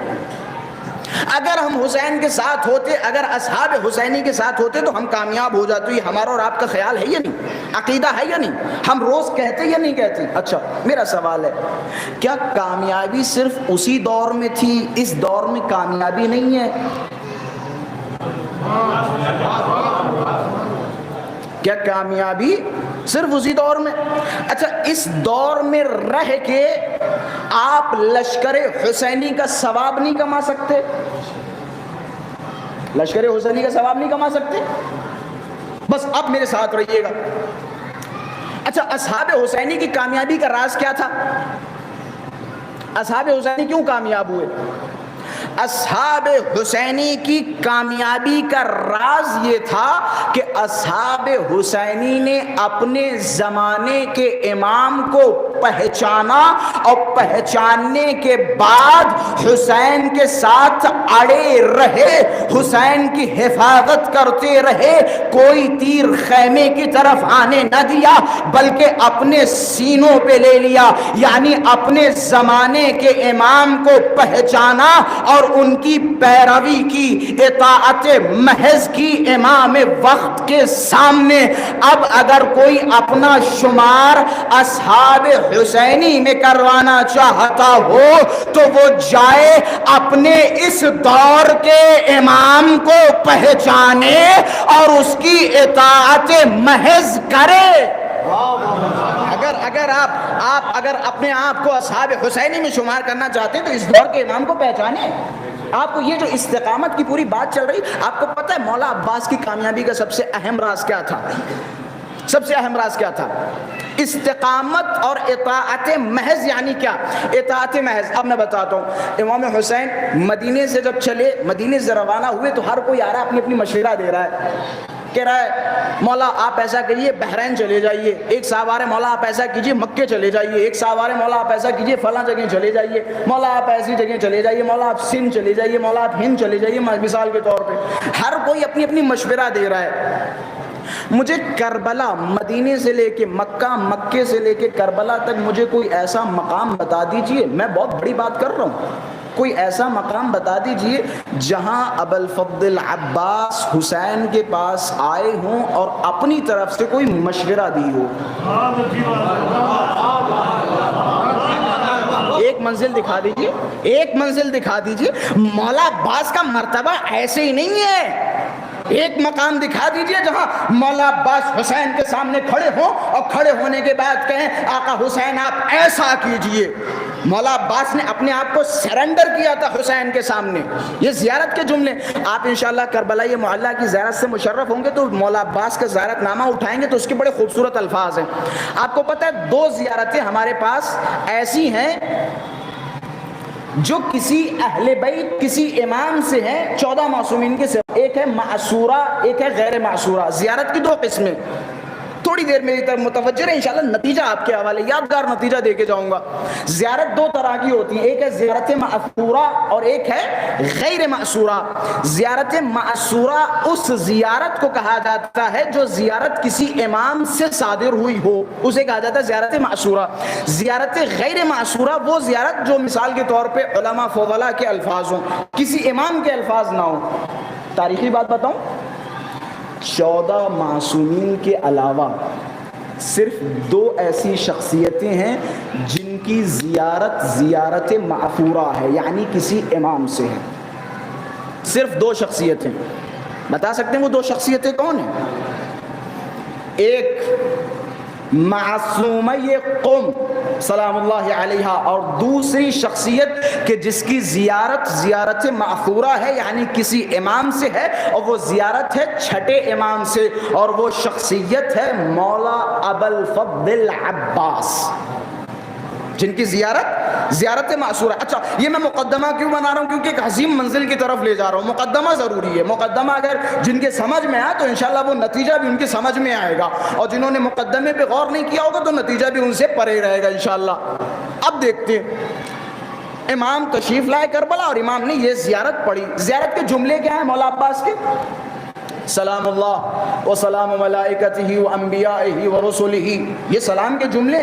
اگر ہم حسین کے ساتھ ہوتے، اگر اصحاب حسینی کے ساتھ ہوتے تو ہم کامیاب ہو جاتے. یہ ہمارا اور آپ کا خیال ہے یا نہیں؟ عقیدہ ہے یا نہیں؟ ہم روز کہتے یا نہیں کہتے؟ اچھا میرا سوال ہے، کیا کامیابی صرف اسی دور میں تھی، اس دور میں کامیابی نہیں ہے؟ کیا کامیابی صرف اسی دور میں؟ اچھا اس دور میں رہ کے آپ لشکر حسینی کا ثواب نہیں کما سکتے؟ لشکر حسینی کا ثواب نہیں کما سکتے؟ بس اب میرے ساتھ رہیے گا. اچھا اصحاب حسینی کی کامیابی کا راز کیا تھا؟ اصحاب حسینی کیوں کامیاب ہوئے؟ اصحاب حسینی کی کامیابی کا راز یہ تھا کہ اصحاب حسینی نے اپنے زمانے کے امام کو پہچانا اور پہچاننے کے بعد حسین کے ساتھ اڑے رہے، حسین کی حفاظت کرتے رہے، کوئی تیر خیمے کی طرف آنے نہ دیا بلکہ اپنے سینوں پہ لے لیا. یعنی اپنے زمانے کے امام کو پہچانا اور ان کی پیروی کی، اطاعت محض کی امام وقت کے سامنے. اب اگر کوئی اپنا شمار اصحاب حسینی میں کروانا چاہتا ہو تو وہ جائے اپنے اس دور کے امام کو پہچانے اور اس کی اطاعت محض کرے. اگر آپ اپنے آپ کو اصحاب حسینی میں شمار کرنا چاہتے ہیں تو اس دور کے امام کو پہچانے. آپ کو یہ جو استقامت کی پوری بات چل رہی، آپ کو پتہ ہے مولا عباس کی کامیابی کا سب سے اہم راز کیا تھا؟ سب سے اہم راز کیا تھا؟ استقامت اور اطاعت محض. یعنی کیا اطاعت محض؟ اب میں بتاتا ہوں. امام حسین مدینے سے جب چلے، مدینے سے روانہ ہوئے تو ہر کوئی آ رہا ہے اپنی اپنی مشورہ دے رہا ہے، کہہ رہا ہے مولا آپ ایسا کریے بحرین چلے جائیے، ایک صاحب آ رہے مولا آپ ایسا کیجیے مکے چلے جائیے، ایک صاحب آ رہے مولا آپ ایسا کیجیے فلاں جگہ چلے جائیے، مولا آپ ایسی جگہ چلے جائیے، مولا آپ سندھ چلے جائیے، مولا آپ ہند چلے جائیے. مثال کے طور پہ ہر کوئی اپنی اپنی مشورہ دے رہا ہے. مجھے کربلا، مدینے سے لے کے مکہ، مکے سے لے کے کربلا تک مجھے کوئی ایسا مقام بتا دیجئے، میں بہت بڑی بات کر رہا ہوں، کوئی ایسا مقام بتا دیجئے جہاں ابوالفضل عباس حسین کے پاس آئے ہوں اور اپنی طرف سے کوئی مشورہ دی ہو. ایک منزل دکھا دیجئے، ایک منزل دکھا دیجئے. مولا عباس کا مرتبہ ایسے ہی نہیں ہے. ایک مقام دکھا دیجئے جہاں مولا عباس حسین کے سامنے کھڑے ہوں اور کھڑے ہونے کے بعد کہیں آقا حسین آپ ایسا کیجئے. مولا عباس نے اپنے آپ کو سرنڈر کیا تھا حسین کے سامنے. یہ زیارت کے جملے. آپ انشاءاللہ کربلا معلی کی زیارت سے مشرف ہوں گے تو مولا عباس کا زیارت نامہ اٹھائیں گے تو اس کے بڑے خوبصورت الفاظ ہیں. آپ کو پتہ ہے 2 زیارتیں ہمارے پاس ایسی ہیں جو کسی اہل بیت، کسی امام سے ہیں 14 معصومین کے سوا. ایک ہے معصورہ، ایک ہے غیر معصورہ. زیارت کی 2 قسمیں. تھوڑی دیر میری طرف متوجہ رہے، انشاءاللہ نتیجہ آپ کے حوالے یادگار نتیجہ دے کے جاؤں گا. زیارت 2 طرح کی ہوتی ہے، ایک ہے زیارت معصورہ اور ایک ہے غیر معصورہ. زیارت معصورہ اس زیارت کو کہا جاتا ہے جو زیارت کسی امام سے صادر ہوئی ہو، اسے کہا جاتا ہے زیارت معصورہ. زیارت غیر معصورہ وہ زیارت جو مثال کے طور پہ علماء فضلاء کے الفاظ ہوں، کسی امام کے الفاظ نہ ہوں. تاریخی بات بتاؤں، 14 معصومین کے علاوہ صرف 2 ایسی شخصیتیں ہیں جن کی زیارت معفورہ ہے، یعنی کسی امام سے ہے. صرف 2 شخصیتیں. بتا سکتے ہیں وہ 2 شخصیتیں کون ہیں؟ ایک معصومہ قم سلام اللہ علیہا، اور دوسری شخصیت کہ جس کی زیارت معفورہ ہے یعنی کسی امام سے ہے، اور وہ زیارت ہے چھٹے امام سے، اور وہ شخصیت ہے مولا ابوالفضل عباس جن کی زیارت معصورہ. اچھا یہ میں مقدمہ کیوں بنا رہا ہوں؟ کیونکہ ایک عظیم منزل کی طرف لے جا رہا ہوں. مقدمہ ضروری ہے. مقدمہ اگر جن کے سمجھ میں آئے تو انشاءاللہ وہ نتیجہ بھی ان کے سمجھ میں آئے گا، اور جنہوں نے مقدمے پہ غور نہیں کیا ہوگا تو نتیجہ بھی ان سے پرے رہے گا انشاءاللہ. اب دیکھتے ہیں امام تشریف لائے کربلا اور امام نے یہ زیارت پڑھی. زیارت کے جملے کیا ہیں مولا عباس کے؟ سلام اللہ و سلام ملائکتہ و انبیائہ و رسلہ، یہ سلام کے جملے.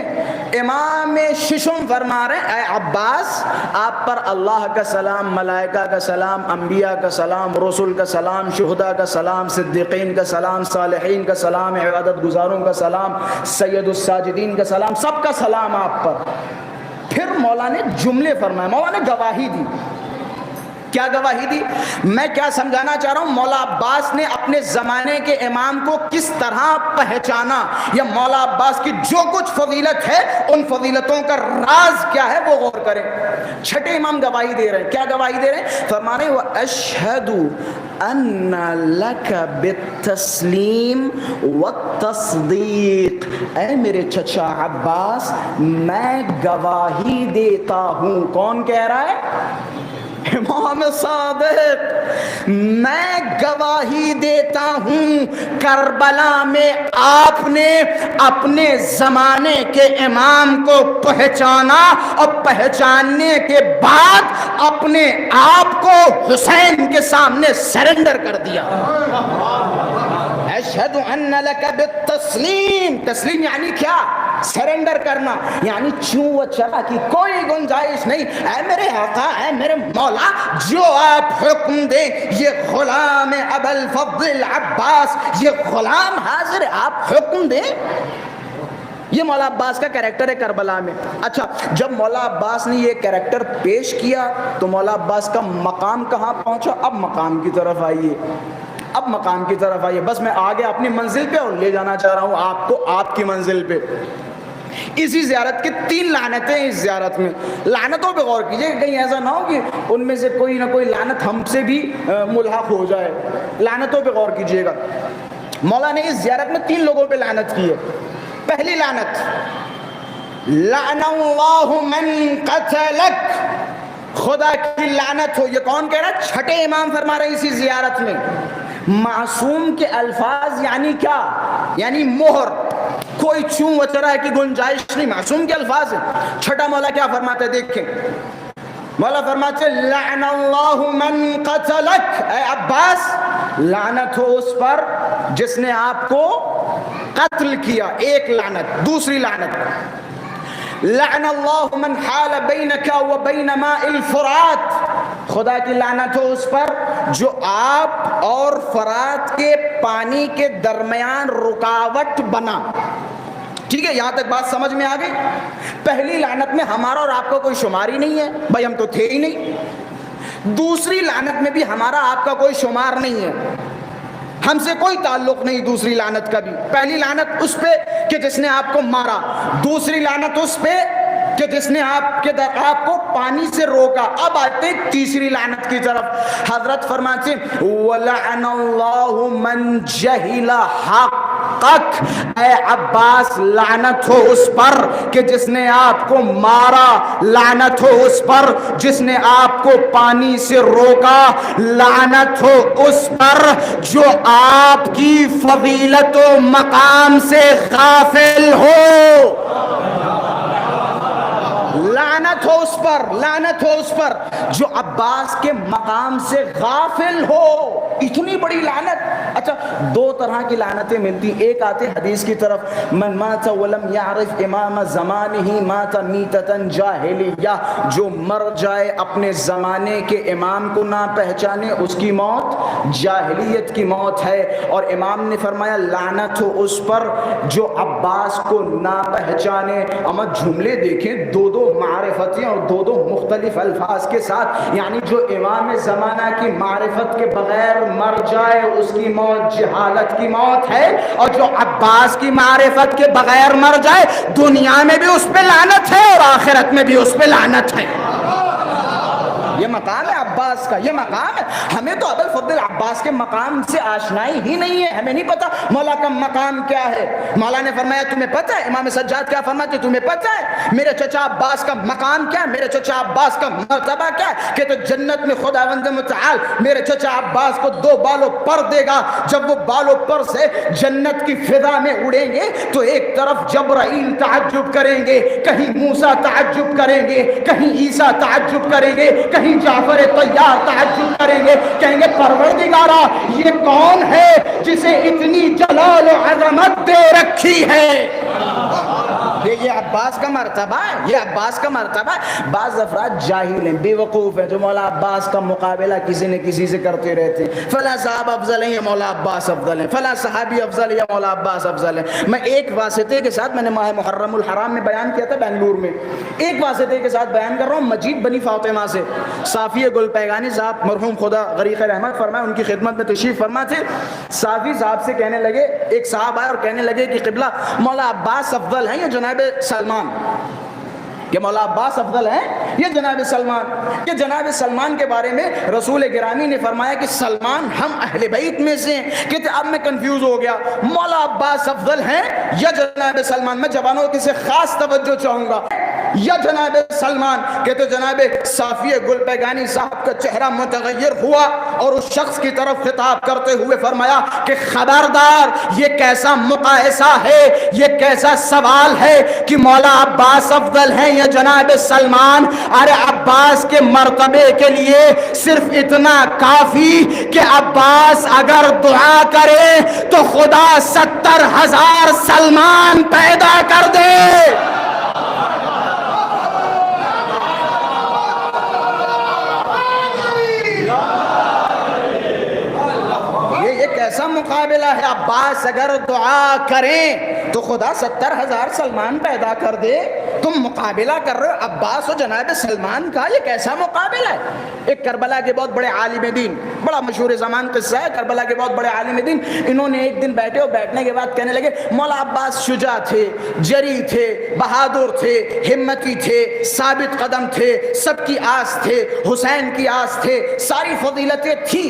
امام ششم فرما رہے ہیں اے عباس آپ پر اللہ کا سلام، ملائکہ کا سلام، انبیاء کا سلام، رسول کا سلام، شہداء کا سلام، صدیقین کا سلام، صالحین کا سلام، عبادت گزاروں کا سلام، سید الساجدین کا سلام، سب کا سلام آپ پر. پھر مولا نے جملے فرمائے، مولا نے گواہی دی. کیا گواہی دی؟ میں کیا سمجھانا چاہ رہا ہوں، مولا عباس نے اپنے زمانے کے امام کو کس طرح پہچانا، یا مولا عباس کی جو کچھ فضیلت ہے ان فضیلتوں کا راز کیا ہے وہ غور کریں. چھٹے امام گواہی دے رہے ہیں. کیا گواہی دے رہے ہیں؟ فرما رہے ہیں وَأَشْهَدُ أَنَّ لَكَ بِالتَّسْلِيمِ وَالتَّصْدِيقِ، اے میرے چچا عباس میں گواہی دیتا ہوں. کون کہہ رہا ہے؟ امام صادق. میں گواہی دیتا ہوں کربلا میں آپ نے اپنے زمانے کے امام کو پہچانا اور پہچاننے کے بعد اپنے آپ کو حسین کے سامنے سرنڈر کر دیا. اشہد ان لک بالتسلیم، تسلیم یعنی کیا؟ سرنڈر کرنا، یعنی چوں و چرا کی کوئی گنجائش نہیں. اے میرے آقا، اے میرے مولا، جو آپ حکم دیں. یہ غلام ابو الفضل عباس، یہ غلام حاضر، آپ حکم دیں. یہ مولا عباس کا کریکٹر ہے کربلا میں. اچھا، جب مولا عباس نے یہ کریکٹر پیش کیا تو مولا عباس کا مقام کہاں پہنچا؟ اب مقام کی طرف آئیے، اب مقام کی طرف آئیے. بس میں آگے اپنی منزل پہ اور لے جانا چاہ رہا ہوں آپ کو آپ کی منزل پہ. اسی زیارت کے 3 لعنتیں اس زیارت میں. لعنتوں پہ غور کیجئے، کہیں ایسا نہ ہو کہ ان میں سے کوئی نہ کوئی لعنت ہم سے بھی ملحق ہو جائے. لعنتوں پہ غور کیجئے گا. مولا نے اس زیارت میں 3 لوگوں پہ لعنت کی ہے. پہلی لعنت، لعن اللہ من قتلک، خدا کی لعنت ہو. یہ کون کہہ رہا ہے؟ چھٹے امام فرما رہے ہیں اسی زیارت میں. معصوم کے الفاظ یعنی کیا؟ یعنی مہر، کوئی چوں وچرا کی گنجائش نہیں، معصوم کے الفاظ ہیں. چھٹا مولا کیا فرماتے ہیں دیکھیں. مولا فرماتے ہیں لعن اللہ من قتلک، اے عباس لعنت ہو اس پر جس نے آپ کو قتل کیا. ایک لعنت. دوسری لعنت، لعن اللہ من حال بینک و بین ماء الفرات، خدا کی لعنت ہو اس پر جو آپ اور فرات کے پانی کے درمیان رکاوٹ بنا. ٹھیک ہے، یہاں تک بات سمجھ میں آ گئی. پہلی لعنت میں ہمارا اور آپ کا کوئی شمار ہی نہیں ہے، بھائی ہم تو تھے ہی نہیں. دوسری لعنت میں بھی ہمارا آپ کا کوئی شمار نہیں ہے، ہم سے کوئی تعلق نہیں دوسری لعنت کا بھی. پہلی لعنت اس پہ کہ جس نے آپ کو مارا، دوسری لعنت اس پہ کہ جس نے آپ کو پانی سے روکا. اب آتے ہیں تیسری لعنت کی طرف. حضرت فرماتے ہیں وَلَعَنَ اللَّهُ مَنْ جَهِلَ حَقَّكَ، اے عباس لعنت ہو اس پر کہ جس نے آپ کو مارا، لعنت ہو اس پر جس نے آپ کو پانی سے روکا، لعنت ہو اس پر جو آپ کی فضیلت و مقام سے غافل ہو. لعنت ہو اس پر، لعنت ہو اس پر جو عباس کے مقام سے غافل ہو. اتنی بڑی لعنت. اچھا، 2 طرح کی لعنتیں ملتی. ایک آتے حدیث کی طرف من مات ولم يعرف امام زمانہ مات میتۃ جاہلیہ، جو مر جائے اپنے زمانے کے امام کو نہ پہچانے اس کی موت جاہلیت کی موت ہے. اور امام نے فرمایا لعنت ہو اس پر جو عباس کو نہ پہچانے. اما جملے دیکھیں، 2 معرفتیں اور 2 مختلف الفاظ کے ساتھ. یعنی جو امام زمانہ کی معرفت کے بغیر مر جائے اس کی موت جہالت کی موت ہے، اور جو عباس کی معرفت کے بغیر مر جائے دنیا میں بھی اس پہ لعنت ہے اور آخرت میں بھی اس پہ لعنت ہے. یہ مقام ہے عباس کا، یہ مقام ہے. ہمیں تو ابوالفضل عباس کے مقام سے آشنائی ہی نہیں ہے، ہمیں نہیں پتا مولا کا مقام کیا ہے. مولا نے فرمایا تمہیں پتہ ہے؟ امام سجاد کیا فرماتے تمہیں پتہ ہے میرے چچا عباس کا مقام کیا ہے، میرے چچا عباس کا مرتبہ کیا ہے؟ کہ تو جنت میں خداوند متعال میرے چچا عباس کو 2 بالوں پر دے گا. جب وہ بالوں پر سے جنت کی فضا میں اڑیں گے تو ایک طرف جبرائیل تعجب کریں گے، کہیں موسیٰ تعجب کریں گے، کہیں عیسیٰ تعجب کریں گے، کہیں جعفر طیار تعجب کریں گے، کہیں گے پروردگارا یہ کون ہے جسے اتنی جلال و عظمت دے رکھی ہے. یہ عباس کا مرتبہ ہے، یہ عباس کا مرتبہ ہے. بعض افراد جاہل ہیں، بے وقوف ہیں، جو مولا عباس کا مقابلہ کسی نہ کسی سے کرتے رہتے ہیں. فلاں صاحب افضل ہیں یا مولا عباس افضل ہیں، فلاں صحابی افضل ہے یا مولا عباس افضل ہے. میں ایک واسطے کے ساتھ، میں نے ماہ محرم الحرام میں بیان کیا تھا بنگلور میں، ایک واسطے کے ساتھ بیان کر رہا ہوں. مجید بنی فاطمہ سے صافی گل پیغانی صاحب مرحوم خدا غریق رحمت فرمائے، ان کی خدمت میں تشریف فرما تھے. صافی صاحب سے کہنے لگے، ایک صاحب آئے اور کہنے لگے کہ قبلہ مولا عباس افضل ہیں یا جناب سلمان؟ کہ مولا عباس افضل ہیں یا جناب سلمان؟ کہ جناب سلمان کے بارے میں رسول گرامی نے فرمایا کہ سلمان ہم اہل بیت میں سے ہیں. کہتے اب میں کنفیوز ہو گیا، مولا عباس افضل ہیں یا جناب سلمان؟ میں جوانوں کی سے خاص توجہ چاہوں گا، یا جناب سلمان؟ کہتے جناب صافی گل پیغانی صاحب کا چہرہ متغیر ہوا اور اس شخص کی طرف خطاب کرتے ہوئے فرمایا کہ خبردار، یہ کیسا مقایسہ ہے، یہ کیسا سوال ہے کہ مولا عباس افضل ہیں یا جناب سلمان؟ ارے عباس کے مرتبے کے لیے صرف اتنا کافی کہ عباس اگر دعا کرے تو خدا 70,000 سلمان پیدا کر دے. ایسا مقابلہ ہے، عباس اگر دعا کریں تو خدا 70,000 سلمان پیدا کر دے. تم مقابلہ کر رہے ہو عباس و جناب سلمان کا، یہ کیسا مقابلہ ہے؟ ایک کربلا کے بہت بڑے عالم دین، بڑا مشہور زمان قصہ ہے، کربلا کے بہت بڑے عالم دین، انہوں نے ایک دن بیٹھے اور بیٹھنے کے بعد کہنے لگے مولا عباس شجاع تھے، جری تھے، بہادر تھے، ہمتی تھے، ثابت قدم تھے، سب کی آس تھے، حسین کی آس تھے، ساری فضیلتیں تھی،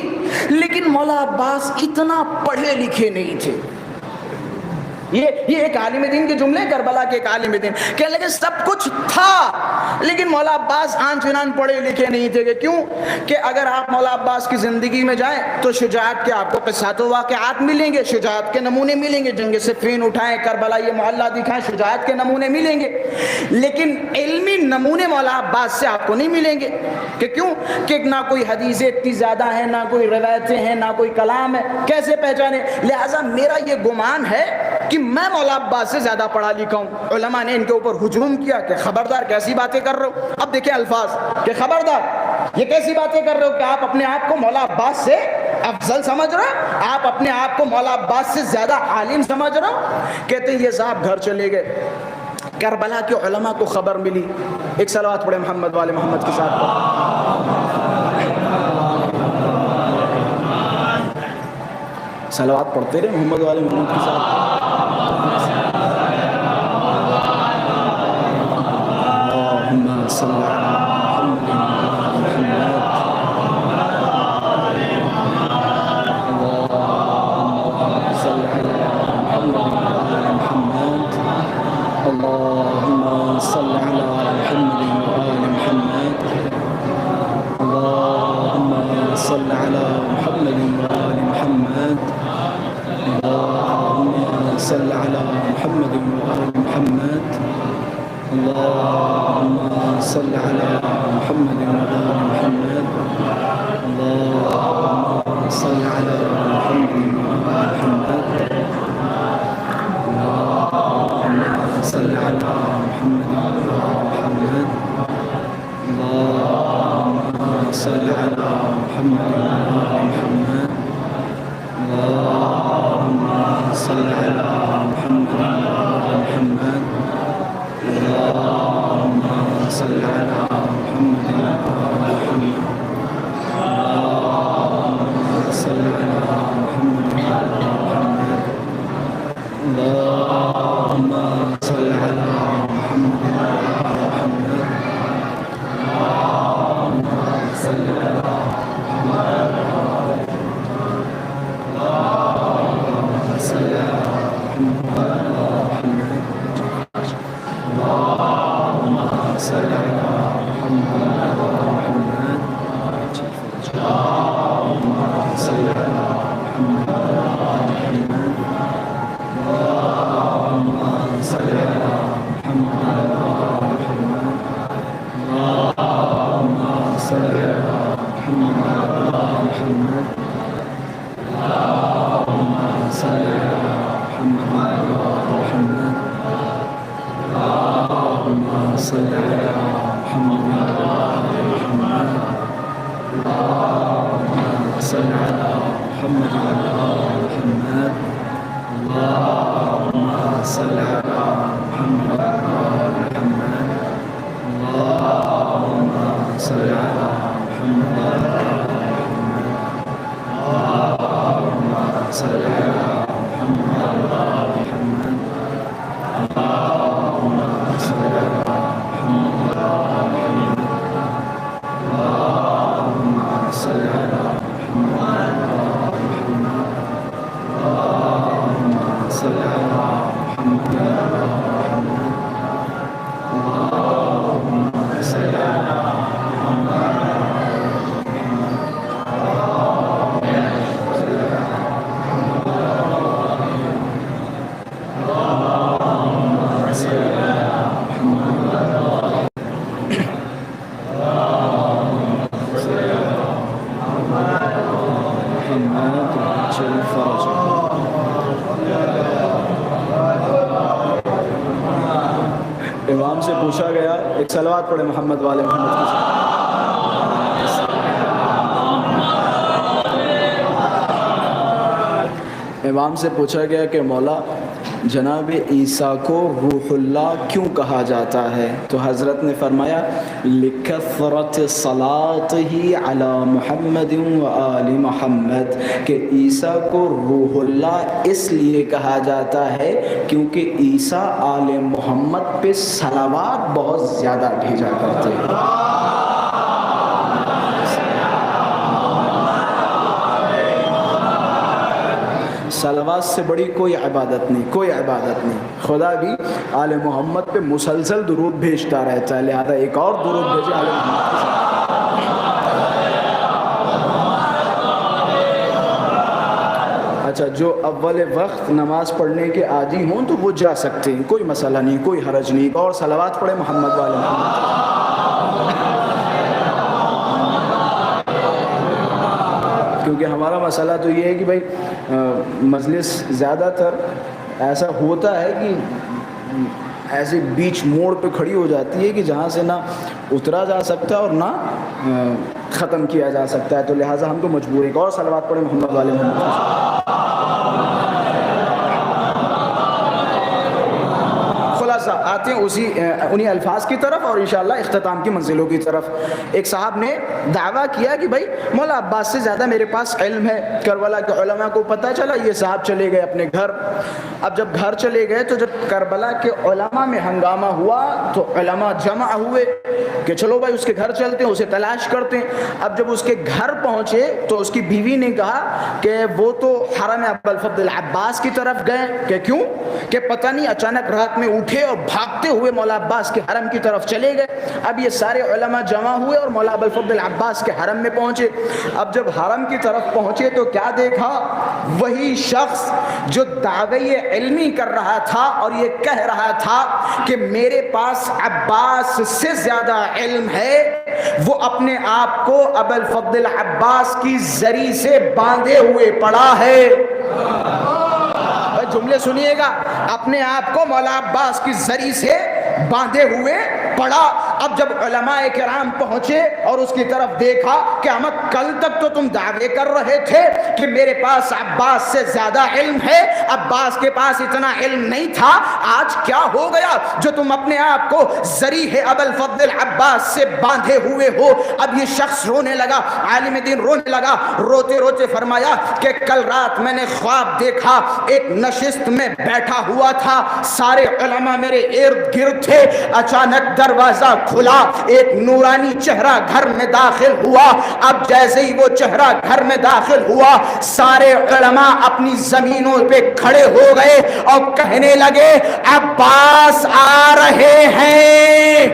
لیکن مولا عباس اتنا پڑھے لکھے نہیں تھے. یہ ایک عالم دین کے جملے، کربلا کے ایک عالم دین کہنے لگے سب کچھ تھا لیکن مولا عباس آن چنان پڑھے لکھے نہیں تھے. کہ کیوں؟ کہ اگر آپ مولا عباس کی زندگی میں جائیں تو شجاعت کے آپ کو قصات و واقعات ملیں گے، شجاعت کے نمونے ملیں گے. جنگ صفین اٹھائیں، کربلا یہ محلہ دکھائیں، شجاعت کے نمونے ملیں گے، لیکن علمی نمونے مولا عباس سے آپ کو نہیں ملیں گے. کہ کیوں؟ کہ نہ کوئی حدیثیں اتنی زیادہ ہیں، نہ کوئی روایتیں ہیں، نہ کوئی کلام ہے، کیسے پہچانے؟ لہٰذا میرا یہ گمان ہے کہ میں مولا عباس سے زیادہ پڑھا لکھا ہوں. علماء نے ان کے اوپر ہجوم کیا کہ خبردار کیسی باتیں کر رہے ہو. اب دیکھیں الفاظ کہ خبردار یہ کیسی باتیں کر رہے ہو کہ آپ اپنے آپ کو مولا عباس سے افضل سمجھ رہے ہو، آپ اپنے آپ کو مولا عباس سے زیادہ عالم سمجھ رہے ہو. کہتے ہیں یہ صاحب گھر چلے گئے، کربلا کے علماء کو خبر ملی. ایک صلوات پڑھے محمد والے محمد کے ساتھ. صلوات پڑھتے رہے محمد والے محمد کے ساتھ. اللہم صل علی محمد، اللہم صل علی محمد وآل محمد، اللہم صل علی محمد وآل محمد، اللہم صل علی محمد وآل محمد، اللہم صل علی محمد وآل محمد، اللہم صل علی محمد وآل محمد، اللہم صل علی محمد وآل محمد، اللہم صل علی محمد وآل محمد، اللہم صل علی محمد وآل محمد، اللہم صل علی محمد وآل محمد، اللہم صل علی محمد وآل محمد، اللہم صل علی محمد وآل محمد، اللہم امام سے پوچھا گیا، ایک صلوات پڑھے محمد والے محمد کی۔ امام سے پوچھا گیا کہ مولا جناب عیسیٰ کو روح اللہ کیوں کہا جاتا ہے؟ تو حضرت نے فرمایا لکثرت صلاتہ علی محمد و آل محمد، کہ عیسیٰ کو روح اللہ اس لیے کہا جاتا ہے کیونکہ عیسیٰ آل محمد پہ صلوات بہت زیادہ بھیجا کرتے ہیں۔ صلوات سے بڑی کوئی عبادت نہیں، کوئی عبادت نہیں۔ خدا بھی آل محمد پہ مسلسل درود بھیجتا رہتا ہے، لہذا ایک اور درود بھیجے آل محمد کے ساتھ۔ اچھا، جو اول وقت نماز پڑھنے کے عادی ہوں تو وہ جا سکتے ہیں، کوئی مسئلہ نہیں، کوئی حرج نہیں، اور صلوات پڑھے محمد والے محمد۔ کیونکہ ہمارا مسئلہ تو یہ ہے کہ بھائی مجلس زیادہ تر ایسا ہوتا ہے کہ ایسے بیچ موڑ پہ کھڑی ہو جاتی ہے کہ جہاں سے نہ اترا جا سکتا اور نہ ختم کیا جا سکتا ہے، تو لہٰذا ہم تو مجبور ہیں۔ اور صلوات پڑھے محمد والے محمد۔ آتے ہیں انہی الفاظ کی طرف اور انشاءاللہ اختتام کی منزلوں کی طرف۔ ایک صاحب نے دعویٰ کیا کہ بھائی مولا عباس سے زیادہ میرے پاس علم ہے۔ کربلا کے علماء کو پتہ چلا، یہ صاحب چلے گئے اپنے گھر۔ اب جب گھر چلے گئے تو جب کربلا کے علماء میں ہنگامہ ہوا تو علماء جمع ہوئے کہ چلو بھائی اس کے گھر چلتے ہیں، اسے تلاش کرتے ہیں۔ اب جب اس کے گھر پہنچے تو اس کی بیوی نے کہا کہ وہ تو حرم ابوالفضل عباس کی طرف گئے، کہ کیوں؟ کہ پتہ نہیں اچانک رات میں اٹھے اور بھاگتے ہوئے مولا عباس کے حرم کی طرف چلے گئے۔ اب یہ سارے علماء جمع ہوئے اور مولا ابوالفضل عباس کے حرم میں پہنچے۔ اب جب حرم کی طرف پہنچے تو کیا دیکھا؟ وہی شخص جو دعوی علمی کر رہا تھا اور یہ کہہ رہا تھا کہ میرے پاس عباس سے زیادہ علم ہے، وہ اپنے آپ کو ابوالفضل عباس کی زری سے باندھے ہوئے پڑا ہے۔ جملے سنیے گا، اپنے آپ کو مولا عباس کی زری سے باندھے ہوئے پڑا۔ اب جب علماء کرام پہنچے اور اس کی طرف دیکھا کہ احمد کل تک تو تم دعوے کر رہے تھے کہ میرے پاس عباس سے زیادہ علم ہے، عباس کے پاس اتنا علم نہیں تھا، آج کیا ہو گیا جو تم اپنے آپ کو ذریح ابوالفضل عباس سے باندھے ہوئے ہو؟ اب یہ شخص رونے لگا، عالم دین رونے لگا، روتے روتے فرمایا کہ کل رات میں نے خواب دیکھا، ایک نشست میں بیٹھا ہوا تھا، سارے علماء میرے ارد گرد تھے، اچانک دروازہ کھلا، ایک نورانی چہرہ گھر میں داخل ہوا۔ اب جیسے ہی وہ چہرہ گھر میں داخل ہوا، سارے علماء اپنی زمینوں پہ کھڑے ہو گئے اور کہنے لگے عباس آ رہے ہیں،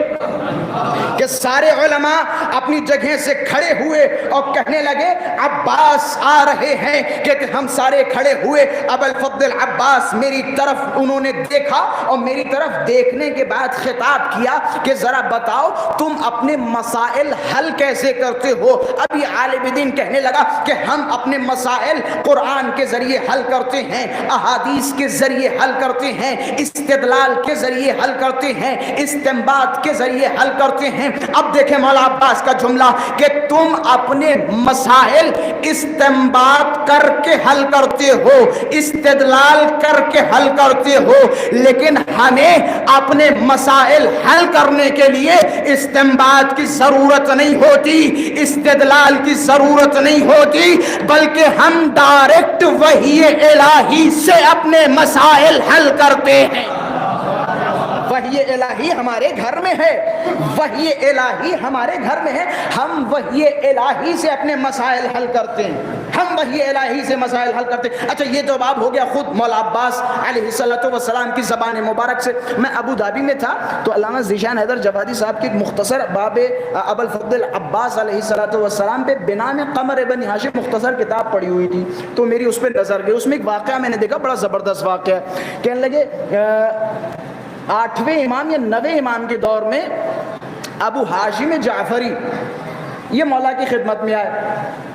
کہ سارے علماء اپنی جگہ سے کھڑے ہوئے اور کہنے لگے عباس آ رہے ہیں۔ کہ ہم سارے کھڑے ہوئے، ابو الفضل عباس میری طرف انہوں نے دیکھا اور میری طرف دیکھنے کے بعد خطاب کیا کہ ذرا بتاؤ تم اپنے مسائل حل کیسے کرتے ہو؟ اب یہ عالم دین کہنے لگا کہ ہم اپنے مسائل قرآن کے ذریعے حل کرتے ہیں، احادیث کے ذریعے حل کرتے ہیں، استدلال کے ذریعے حل کرتے ہیں، استنباط کے ذریعے حل کرتے ہیں۔ اب دیکھیں مولا عباس کا جملہ کہ تم اپنے مسائل استنباط کر کے حل کرتے ہو، استدلال کر کے حل کرتے ہو، لیکن ہمیں اپنے مسائل حل کرنے کے لیے استنباط کی ضرورت نہیں ہوتی، استدلال کی ضرورت نہیں ہوتی، بلکہ ہم ڈائریکٹ وحی الہی سے اپنے مسائل حل کرتے ہیں۔ وحی الہی ہمارے گھر میں ہے، وحی الہی ہمارے گھر میں ہے، ہم وحی الہی سے اپنے مسائل حل کرتے ہیں، ہم وحی الہی سے مسائل حل کرتے ہیں۔ اچھا یہ تو باب ہو گیا خود مولا عباس علیہ السلام کی زبان مبارک سے۔ میں ابو دھابی میں تھا تو علامہ ذیشان حیدر جوادی صاحب کی ایک مختصر باب ابو الفضل عباس علیہ السلام پہ بنام قمر ابن ہاشم مختصر کتاب پڑھی ہوئی تھی، تو میری اس پہ نظر گئی۔ اس میں ایک واقعہ میں نے دیکھا، بڑا زبردست واقعہ ہے۔ کہنے لگے 8ویں امام یا 9ویں امام کے دور میں ابو ہاشم جعفری یہ مولا کی خدمت میں آئے۔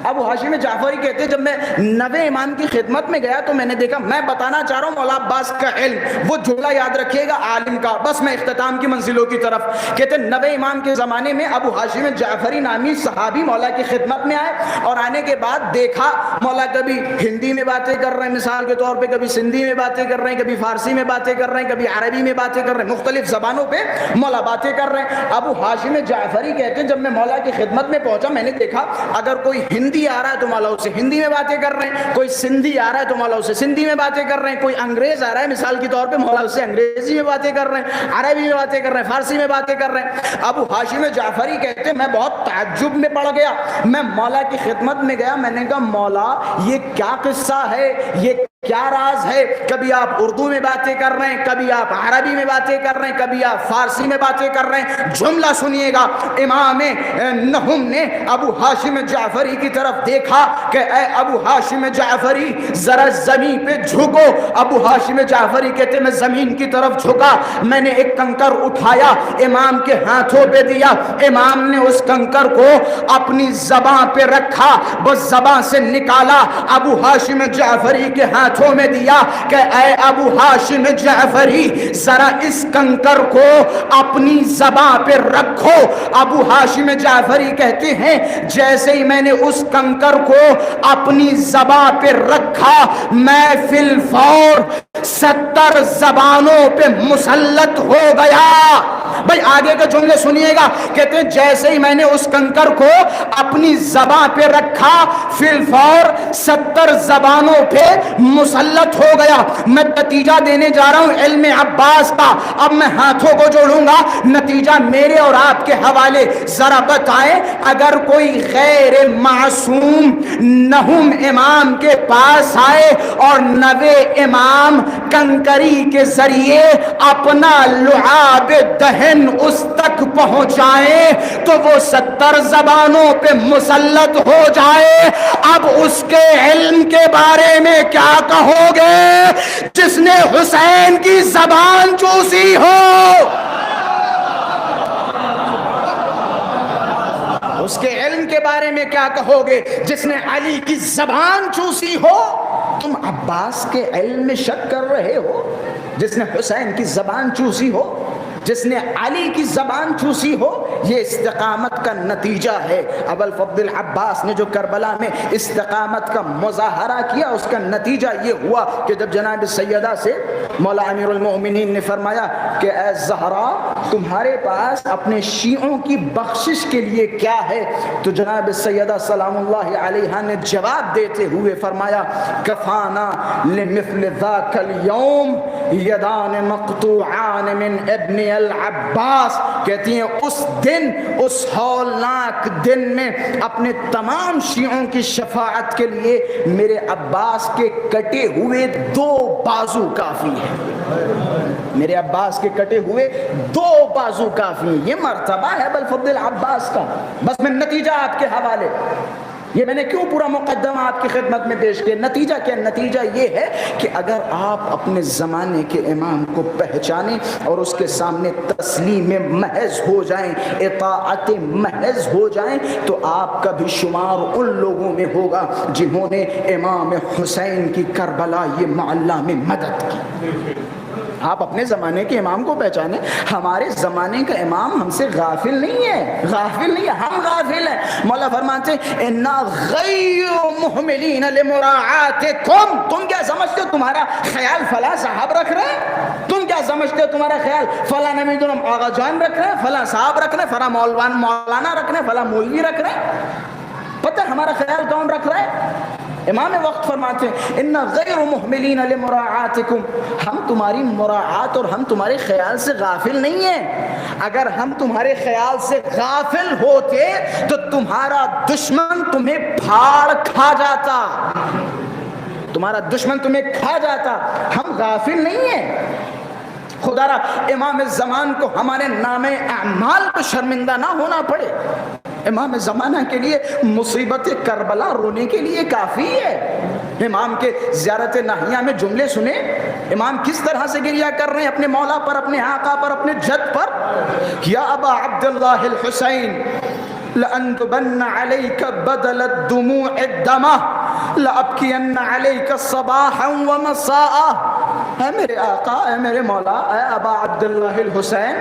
ابو ہاشم جعفری کہتے ہیں جب میں 9ویں امام کی خدمت میں گیا تو میں نے دیکھا، میں بتانا چاہ رہا ہوں مولا عباس کا علم، وہ جملہ یاد رکھیے گا عالم کا، بس میں اختتام کی منزلوں کی طرف۔ کہتے ہیں 9ویں امام کے زمانے میں ابو ہاشم جعفری نامی صحابی مولا کی خدمت میں آئے، اور آنے کے بعد دیکھا مولا کبھی ہندی میں باتیں کر رہے ہیں، مثال کے طور پہ کبھی سندھی میں باتیں کر رہے ہیں، کبھی فارسی میں باتیں کر رہے ہیں، کبھی عربی میں باتیں کر رہے ہیں، مختلف زبانوں پہ مولا باتیں کر رہے ہیں۔ ابو ہاشم جعفری کہتے ہیں جب میں مولا کی خدمت میں پہنچا میں نے دیکھا اگر کوئی ہندی آ رہا ہے تو مولا اس سے ہندی میں باتیں کر رہے ہیں، کوئی سندھی آ رہا ہے تو مولا اس سے سندھی میں باتیں کر رہے ہیں، کوئی انگریز آ رہا ہے مثال کے طور پہ مولا اس سے انگریزی میں باتیں کر رہے ہیں، عربی میں باتیں کر رہے ہیں، فارسی میں باتیں کر رہے ہیں۔ ابو ہاشم جعفری کہتے ہیں میں بہت تعجب میں پڑ گیا، میں مولا کی خدمت میں گیا، میں نے کہا مولا یہ کیا قصہ ہے، یہ کیا راز ہے؟ کبھی آپ اردو میں باتیں کر رہے ہیں، کبھی آپ عربی میں باتیں کر رہے ہیں، کبھی آپ فارسی میں باتیں کر رہے ہیں۔ جملہ سنیے گا، امام نہم نے ابو ہاشم جعفری کی طرف دیکھا کہ اے ابو ہاشم جعفری ذرا زمین پہ جھکو۔ ابو ہاشم جعفری کہتے میں زمین کی طرف جھکا، میں نے ایک کنکر اٹھایا، امام کے ہاتھوں پہ دیا، امام نے اس کنکر کو اپنی زبان پہ رکھا، بس زبان سے نکالا، ابو ہاشم جعفری کے ہاتھ میں دیا کہ اے ابو ہاشم جعفری ذرا اس کنکر کو اپنی زبان پہ رکھو۔ ابو ہاشم جعفری کہتے ہیں جیسے ہی میں نے اس کنکر کو اپنی زبان پہ رکھا میں فی الفور 70 زبانوں پہ مسلط ہو گیا۔ بھائی آگے کے جملے سنیے گا، کہتے ہیں جیسے ہی میں نے اس کنکر کو اپنی زبان پہ رکھا فی الفور 70 زبانوں پہ مسلط ہو گیا۔ میں نتیجہ دینے جا رہا ہوں علم عباس کا، اب میں ہاتھوں کو جوڑوں گا، نتیجہ میرے اور آپ کے حوالے۔ ذرا بتائیں اگر کوئی غیر معصوم نہم امام کے پاس آئے اور 9ویں امام کنکری کے ذریعے اپنا لعاب دہن اس تک پہنچائے تو وہ 70 زبانوں پہ مسلط ہو جائے، اب اس کے علم کے بارے میں کیا کہو گے جس نے حسین کی زبان چوسی ہو؟ اس کے علم کے بارے میں کیا کہو گے جس نے علی کی زبان چوسی ہو؟ تم عباس کے علم میں شک کر رہے ہو؟ جس نے حسین کی زبان چوسی ہو، جس نے علی کی زبان چوسی ہو، یہ استقامت کا نتیجہ ہے۔ ابو الفضل عباس نے جو کربلا میں استقامت کا مظاہرہ کیا اس کا نتیجہ یہ ہوا کہ جب جناب سیدہ سے مولا امیر المؤمنین نے فرمایا کہ اے زہرا تمہارے پاس اپنے شیعوں کی بخشش کے لیے کیا ہے، تو جناب سیدہ سلام اللہ علیہا نے جواب دیتے ہوئے فرمایا کفانا لمثل ذاک اليوم یدان مقطوعان من ابن العباس کہتی ہیں اس دن، اس ہولناک دن میں اپنے تمام شیعوں کی شفاعت کے لیے میرے عباس کے کٹے ہوئے 2 بازو کافی ہیں، میرے عباس کے کٹے ہوئے 2 بازو کافی ہیں۔ یہ مرتبہ ہے ابوالفضل عباس کا۔ بس میں نتیجہ آپ کے حوالے، یہ میں نے کیوں پورا مقدمہ آپ کی خدمت میں پیش کیا؟ نتیجہ کیا؟ نتیجہ یہ ہے کہ اگر آپ اپنے زمانے کے امام کو پہچانیں اور اس کے سامنے تسلیم محض ہو جائیں، اطاعت محض ہو جائیں، تو آپ کا بھی شمار ان لوگوں میں ہوگا جنہوں نے امام حسین کی کربلا یہ معلّہ میں مدد کی۔ آپ اپنے زمانے کے امام کو پہچانے۔ ہمارے زمانے کا امام ہم سے غافل نہیں ہے، غافل نہیں ہے، ہم غافل ہیں۔ مولا فرماتے ہیں انا غیر محملین لمراعاتکم، تم کیا سمجھتے ہو تمہارا خیال فلاں صاحب رکھ رہے ہیں؟ تم کیا سمجھتے ہو تمہارا خیال فلاں نمید آغا جان رکھ رہے ہیں، فلاں صاحب رکھ رہے ہیں، فلاں مولانا رکھ رہے ہیں، فلاں مولوی رکھ رہے ہیں؟ پتہ ہمارا خیال کون رکھ رہا ہے؟ امام وقت فرماتے ہیں ان غیر محملین لمراعاتکم، ہم تمہاری مراعات اور ہم تمہارے خیال سے غافل نہیں ہیں۔ اگر ہم تمہارے خیال سے غافل ہوتے تو تمہارا دشمن تمہیں پھاڑ کھا جاتا، تمہارا دشمن تمہیں کھا جاتا۔ ہم غافل نہیں ہیں۔ خدا را امام زمان کو ہمارے نام اعمال پہ شرمندہ نہ ہونا پڑے۔ امام زمانہ کے لیے مصیبت کربلا رونے کے لیے کافی ہے۔ امام کے زیارت ناہیہ میں جملے سنیں، امام کس طرح سے گریہ کر رہے ہیں اپنے مولا پر، اپنے آقا پر، اپنے جد پر۔ یا ابا عبداللہ الحسین لأنتبن علیک بدل الدموع الدمہ لأبکین علیک صباحا ومساء۔ اے میرے آقا، اے میرے مولا، اے ابا عبداللہ الحسین،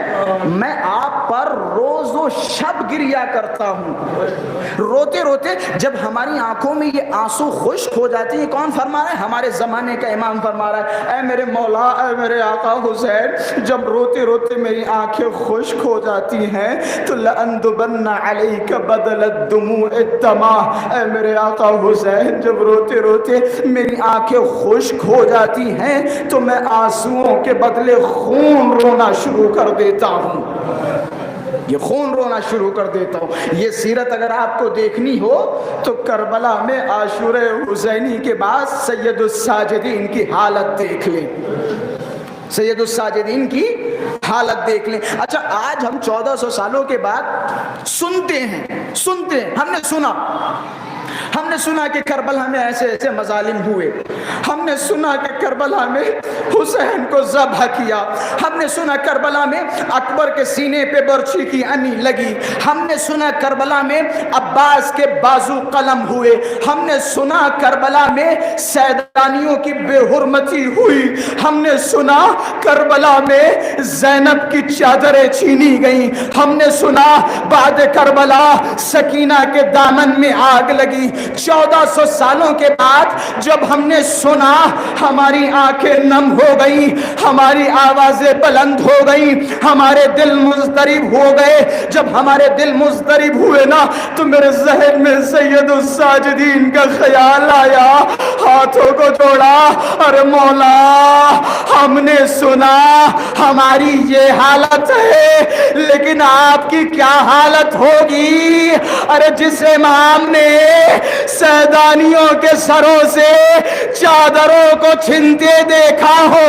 میں آپ پر روز و شب گریہ کرتا ہوں۔ روتے روتے جب ہماری آنکھوں میں یہ آنسو خشک ہو جاتے ہیں، کون فرما رہا ہے؟ ہمارے زمانے کا امام فرما رہا ہے اے میرے مولا، اے میرے آقا حسین، جب روتے روتے میری آنکھیں خشک ہو جاتی ہیں تو لأندبن علیک بدل الدموع الدمع، اے میرے آقا حسین، جب روتے روتے میری آنکھیں خشک ہو جاتی ہیں تو میں آنسوؤں کے بدلے خون رونا شروع کر دیتا ہوں، یہ خون رونا شروع کر دیتا ہوں۔ یہ سیرت اگر آپ کو دیکھنی ہو تو کربلا میں عاشورہ حسینی کے بعد سید الساجدین کی حالت دیکھ لیں، سید الساجدین کی حالت دیکھ لیں۔ اچھا آج ہم 1400 سالوں کے بعد سنتے ہیں، ہم نے سنا کہ کربلا میں ایسے ایسے مظالم ہوئے، ہم نے سنا کہ کربلا میں حسین کو ذبح کیا، ہم نے سنا کربلا میں اکبر کے سینے پہ برچھی کی انی لگی، ہم نے سنا کربلا میں عباس کے بازو قلم ہوئے، ہم نے سنا کربلا میں سیدانیوں کی بے حرمتی ہوئی، ہم نے سنا کربلا میں زینب کی چادریں چھینی گئیں، ہم نے سنا بعد کربلا سکینہ کے دامن میں آگ لگی۔ 1400 سالوں کے بعد جب ہم نے سنا ہماری آنکھیں نم ہو گئیں، ہماری آوازیں بلند ہو گئیں، ہمارے دل مضطرب ہو گئے۔ جب ہمارے دل مضطرب ہوئے نا تو میرے ذہن میں سید الساجدین کا خیال آیا، ہاتھوں کو جوڑا اور مولا ہم نے سنا ہماری یہ حالت ہے لیکن آپ کی کیا حالت ہوگی؟ ارے جس امام نے سیدانیوں کے سروں سے چادروں کو چھنتے دیکھا ہو،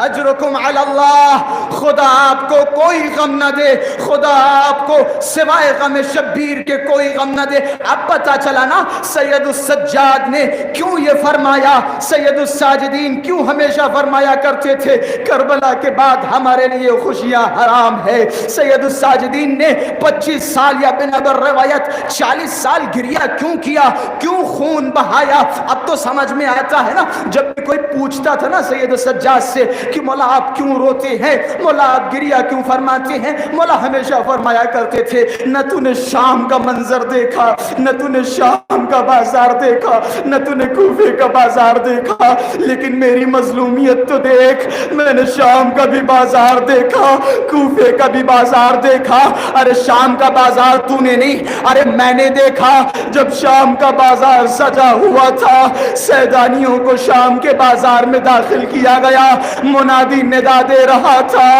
اجرکم علی اللہ، خدا آپ کو کوئی غم نہ دے، خدا آپ کو سوائے غم شبیر کے کوئی غم نہ دے۔ اب پتا چلا نا سید السجاد نے کیوں یہ فرمایا، سید الساجدین کیوں ہمیشہ فرمایا کرتے تھے کربلا کے بعد ہمارے لیے خوشیاں حرام ہے۔ سید الساجدین نے 25 سال یا بنابر روایت 40 سال گریہ کیوں کیا، کیوں خون بہایا؟ اب تو سمجھ میں آتا ہے نا، جب کوئی پوچھتا تھا نا سید السجاد سے کہ مولا آپ کیوں روتے ہیں، مولا مولا آپ گریا کیوں فرماتے ہیں؟ مولا ہمیشہ فرمایا کرتے تھے نہ تو نے شام کا منظر دیکھا، نہ تو نے شام کا بازار دیکھا، نہ تو نے کوفے کا بازار دیکھا، لیکن میری مظلومیت تو دیکھ، میں نے شام کا بھی بازار دیکھا، کوفے کا بھی بازار دیکھا۔ ارے شام کا بازار تو نے نہیں، ارے میں نے دیکھا جب شام کا بازار سجا ہوا تھا، سیدانیوں کو شام کے بازار میں داخل کیا گیا، منادی ندا دے رہا تھا،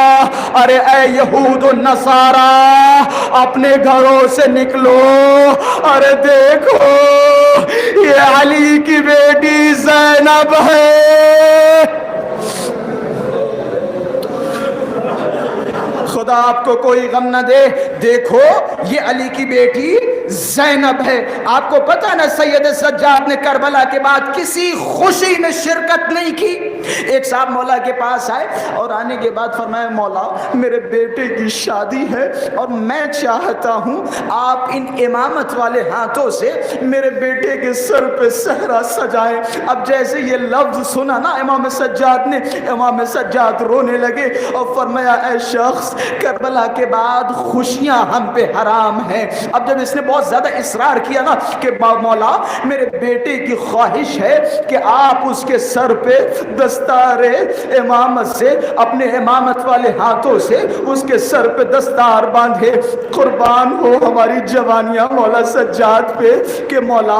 ارے اے یہود و نصارا اپنے گھروں سے نکلو، ارے دیکھو یہ علی کی بیٹی زینب ہے۔ خدا آپ کو کوئی غم نہ دے، دیکھو یہ علی کی بیٹی زینب ہے۔ آپ کو پتہ نا سید سجاد نے کربلا کے بعد کسی خوشی میں شرکت نہیں کی۔ ایک صاحب مولا کے پاس آئے اور آنے کے بعد فرمایا مولا میرے بیٹے کی شادی ہے اور میں چاہتا ہوں آپ ان امامت والے ہاتھوں سے میرے بیٹے کے سر پہ صحرا سجائیں۔ اب جیسے یہ لفظ سنا نا امام سجاد نے، امام سجاد رونے لگے اور فرمایا اے شخص، کربلا کے بعد خوشیاں ہم پہ حرام ہیں۔ اب جب اس نے بہت زیادہ اصرار کیا نا کہ مولا میرے بیٹے کی خواہش ہے کہ آپ اس کے سر پہ دستار امامت سے اپنے امامت والے ہاتھوں سے اس کے سر پہ دستار باندھے، قربان ہو ہماری جوانیاں مولا سجاد پہ کہ مولا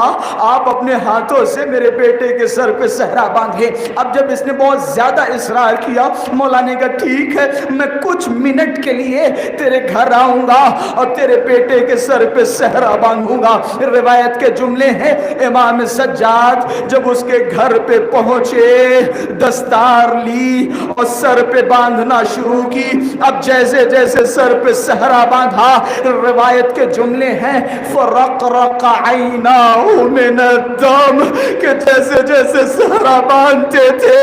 آپ اپنے ہاتھوں سے میرے بیٹے کے سر پہ صحرا باندھے۔ اب جب اس نے بہت زیادہ اصرار کیا، مولا نے کہا ٹھیک ہے میں کچھ منٹ کے لیے تیرے گھر آؤں گا اور تیرے بیٹے کے سر پہ صحرا باندھوں گا۔ روایت کے جملے ہیں امام سجاد جب اس کے گھر پہ پہنچے، دستار لی اور سر پہ باندھنا شروع کی۔ اب جیسے جیسے سر پہ صحرا باندھا، روایت کے جملے ہیں فرقرق عیناہ من الدم، کہ جیسے جیسے صحرا باندھتے تھے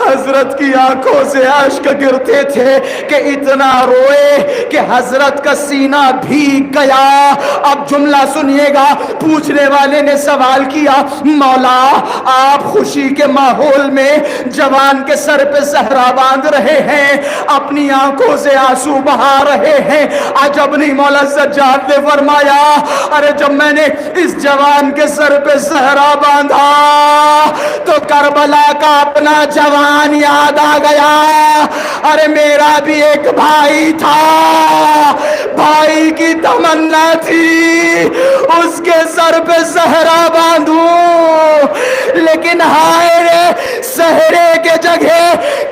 حضرت کی آنکھوں سے اشک گرتے تھے کہ اتنا روئے کہ حضرت کا سینہ بھیگ گیا۔ اب جملہ سنیے گا، پوچھنے والے نے سوال کیا مولا آپ خوشی کے ماحول میں جوان کے سر پہ صحرا باندھ رہے ہیں، اپنی آنکھوں سے آنسو بہا رہے ہیں، عجب نہیں۔ مولا سجاد نے فرمایا ارے جب میں نے اس جوان کے سر پہ صحرا باندھا تو کربلا کا اپنا جوان یاد آ گیا، ارے میرا بھی ایک بھائی تھا، بھائی کی تمنا تھی اس کے سر پہ صحرا باندھوں، لیکن ہائے رے صحرے کے جگہ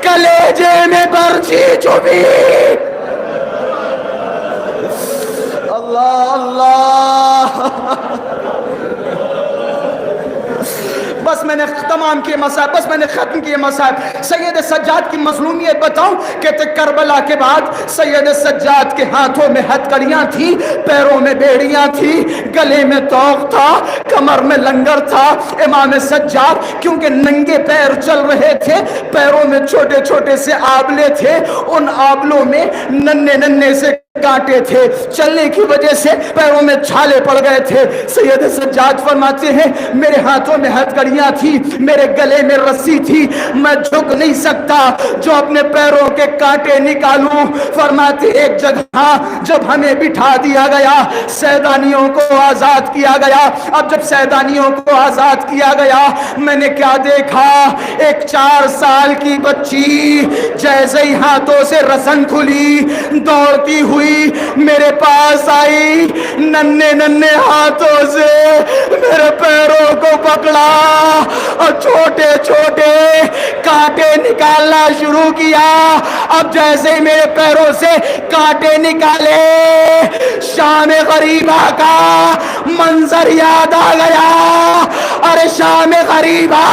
کلیجے میں برچھی چبھی۔ اللہ اللہ، بس میں نے تمام کیے مصائب، بس میں نے ختم کیے مصائب۔ سید سجاد کی مظلومیت بتاؤں کہ کربلا کے بعد سید سجاد کے ہاتھوں میں ہتکڑیاں تھی، پیروں میں بیڑیاں تھی، گلے میں توق تھا، کمر میں لنگر تھا۔ امام سجاد کیونکہ ننگے پیر چل رہے تھے، پیروں میں چھوٹے چھوٹے سے آبلے تھے، ان آبلوں میں ننھے ننھے سے کانٹے تھے، چلنے کی وجہ سے پیروں میں چھالے پڑ گئے تھے۔ سید سجاد فرماتے ہیں میرے ہاتھوں میں ہتکڑیاں تھی، میرے گلے میں رسی تھی، میں جھک نہیں سکتا جو اپنے پیروں کے کانٹے نکالوں۔ فرماتے ایک جگہ جب ہمیں بٹھا دیا گیا، سیدانیوں کو آزاد کیا گیا، اب جب سیدانیوں کو آزاد کیا گیا میں نے کیا دیکھا، ایک 4 سال کی بچی جیسے ہی ہاتھوں سے رسن کھلی دوڑتی ہوئی میرے پاس آئی، ننھے ننھے ہاتھوں سے میرے پیروں کو پکڑا اور چھوٹے چھوٹے کانٹے نکالنا شروع کیا۔ اب جیسے ہی میرے پیروں سے کانٹے نکالے شام غریبہ کا منظر یاد آ گیا، ارے شام غریبہ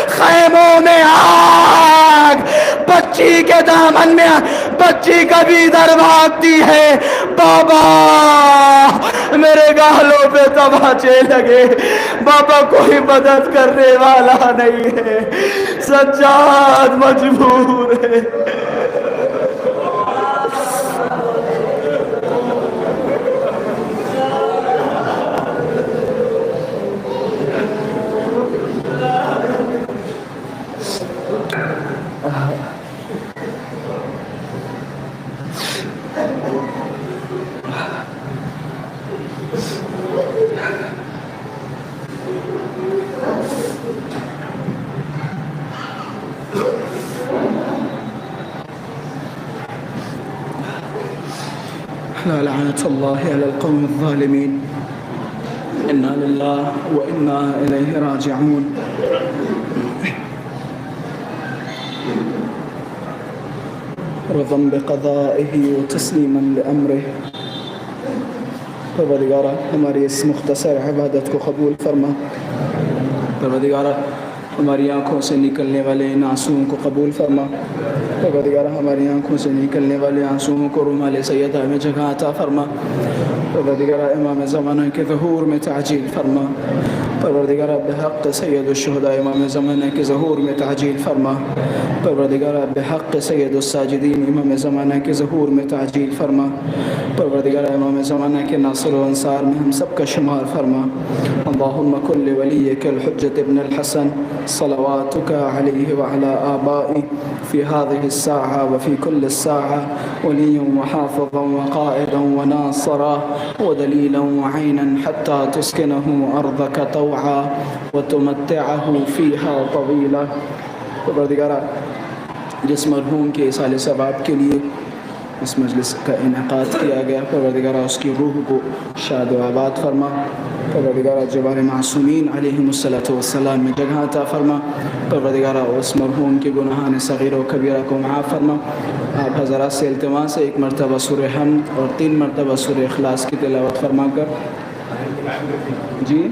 خیموں میں آگ، بچی کے دامن میں بچی کبھی در بھاگتی ہے، بابا میرے گالوں پہ تماچے لگے، بابا کوئی مدد کرنے والا نہیں ہے، سجاد مجبور ہے۔ ألا لعنة الله على القوم الظالمين إنا لله وإنا إليه راجعون. رضا بقضائه وتسليما لأمره. پروردگارہ ہماری اس مختصر عبادت کو قبول فرما. پروردگارہ ہماری آنکھوں سے نکلنے والے ان آنسوؤں کو قبول فرما. پروردگارہ ہماری آنکھوں سے نکلنے والے آنسوؤں کو رومال سیدہ میں جگہ عطا فرما. پروردگارہ امام زمانہ کے ظہور میں تعجیل فرما. پروردگارہ بحق سید الشہداء امام زمانہ کے ظہور میں تعجیل فرما. پروردگارہ بحق سید الساجدین امام زمانہ کے ظہور میں تعجیل فرما. پروردگارہ امام زمانہ کے ناصر و انصار میں ہم سب کا شمار فرما. اللہم کل ولیک الحجۃ ابن الحسن صلواتک علیہ وعلی آبائی فی هذه الساعة وفي كل الساعة وليا وحافظا وقائدا وناصرا ودليلا وعينا حتى تسكنه أرضك طوعا وتمتعه فيها طويلا. پروردگارہ جس مرحوم کے ایصال ثواب کے لیے اس مجلس کا انعقاد کیا گیا، پروردگارہ اس کی روح کو شاد و آباد فرما. پروردگارہ جوار معصومین علیہم السلام میں جگہ عطا فرما. پروردگارہ اس مرحوم کے گناہان صغیر و کبیرہ کو معاف فرما. آپ حضرات سے التماس ہے 1 مرتبہ سورہ حمد اور 3 مرتبہ سورہ اخلاص کی تلاوت فرما کر. جی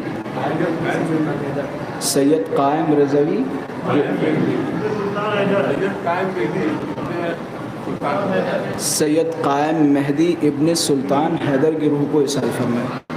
سید قائم رضوی سید قائم مہدی ابن سلطان حیدر کی روح کو اصال فرمائے.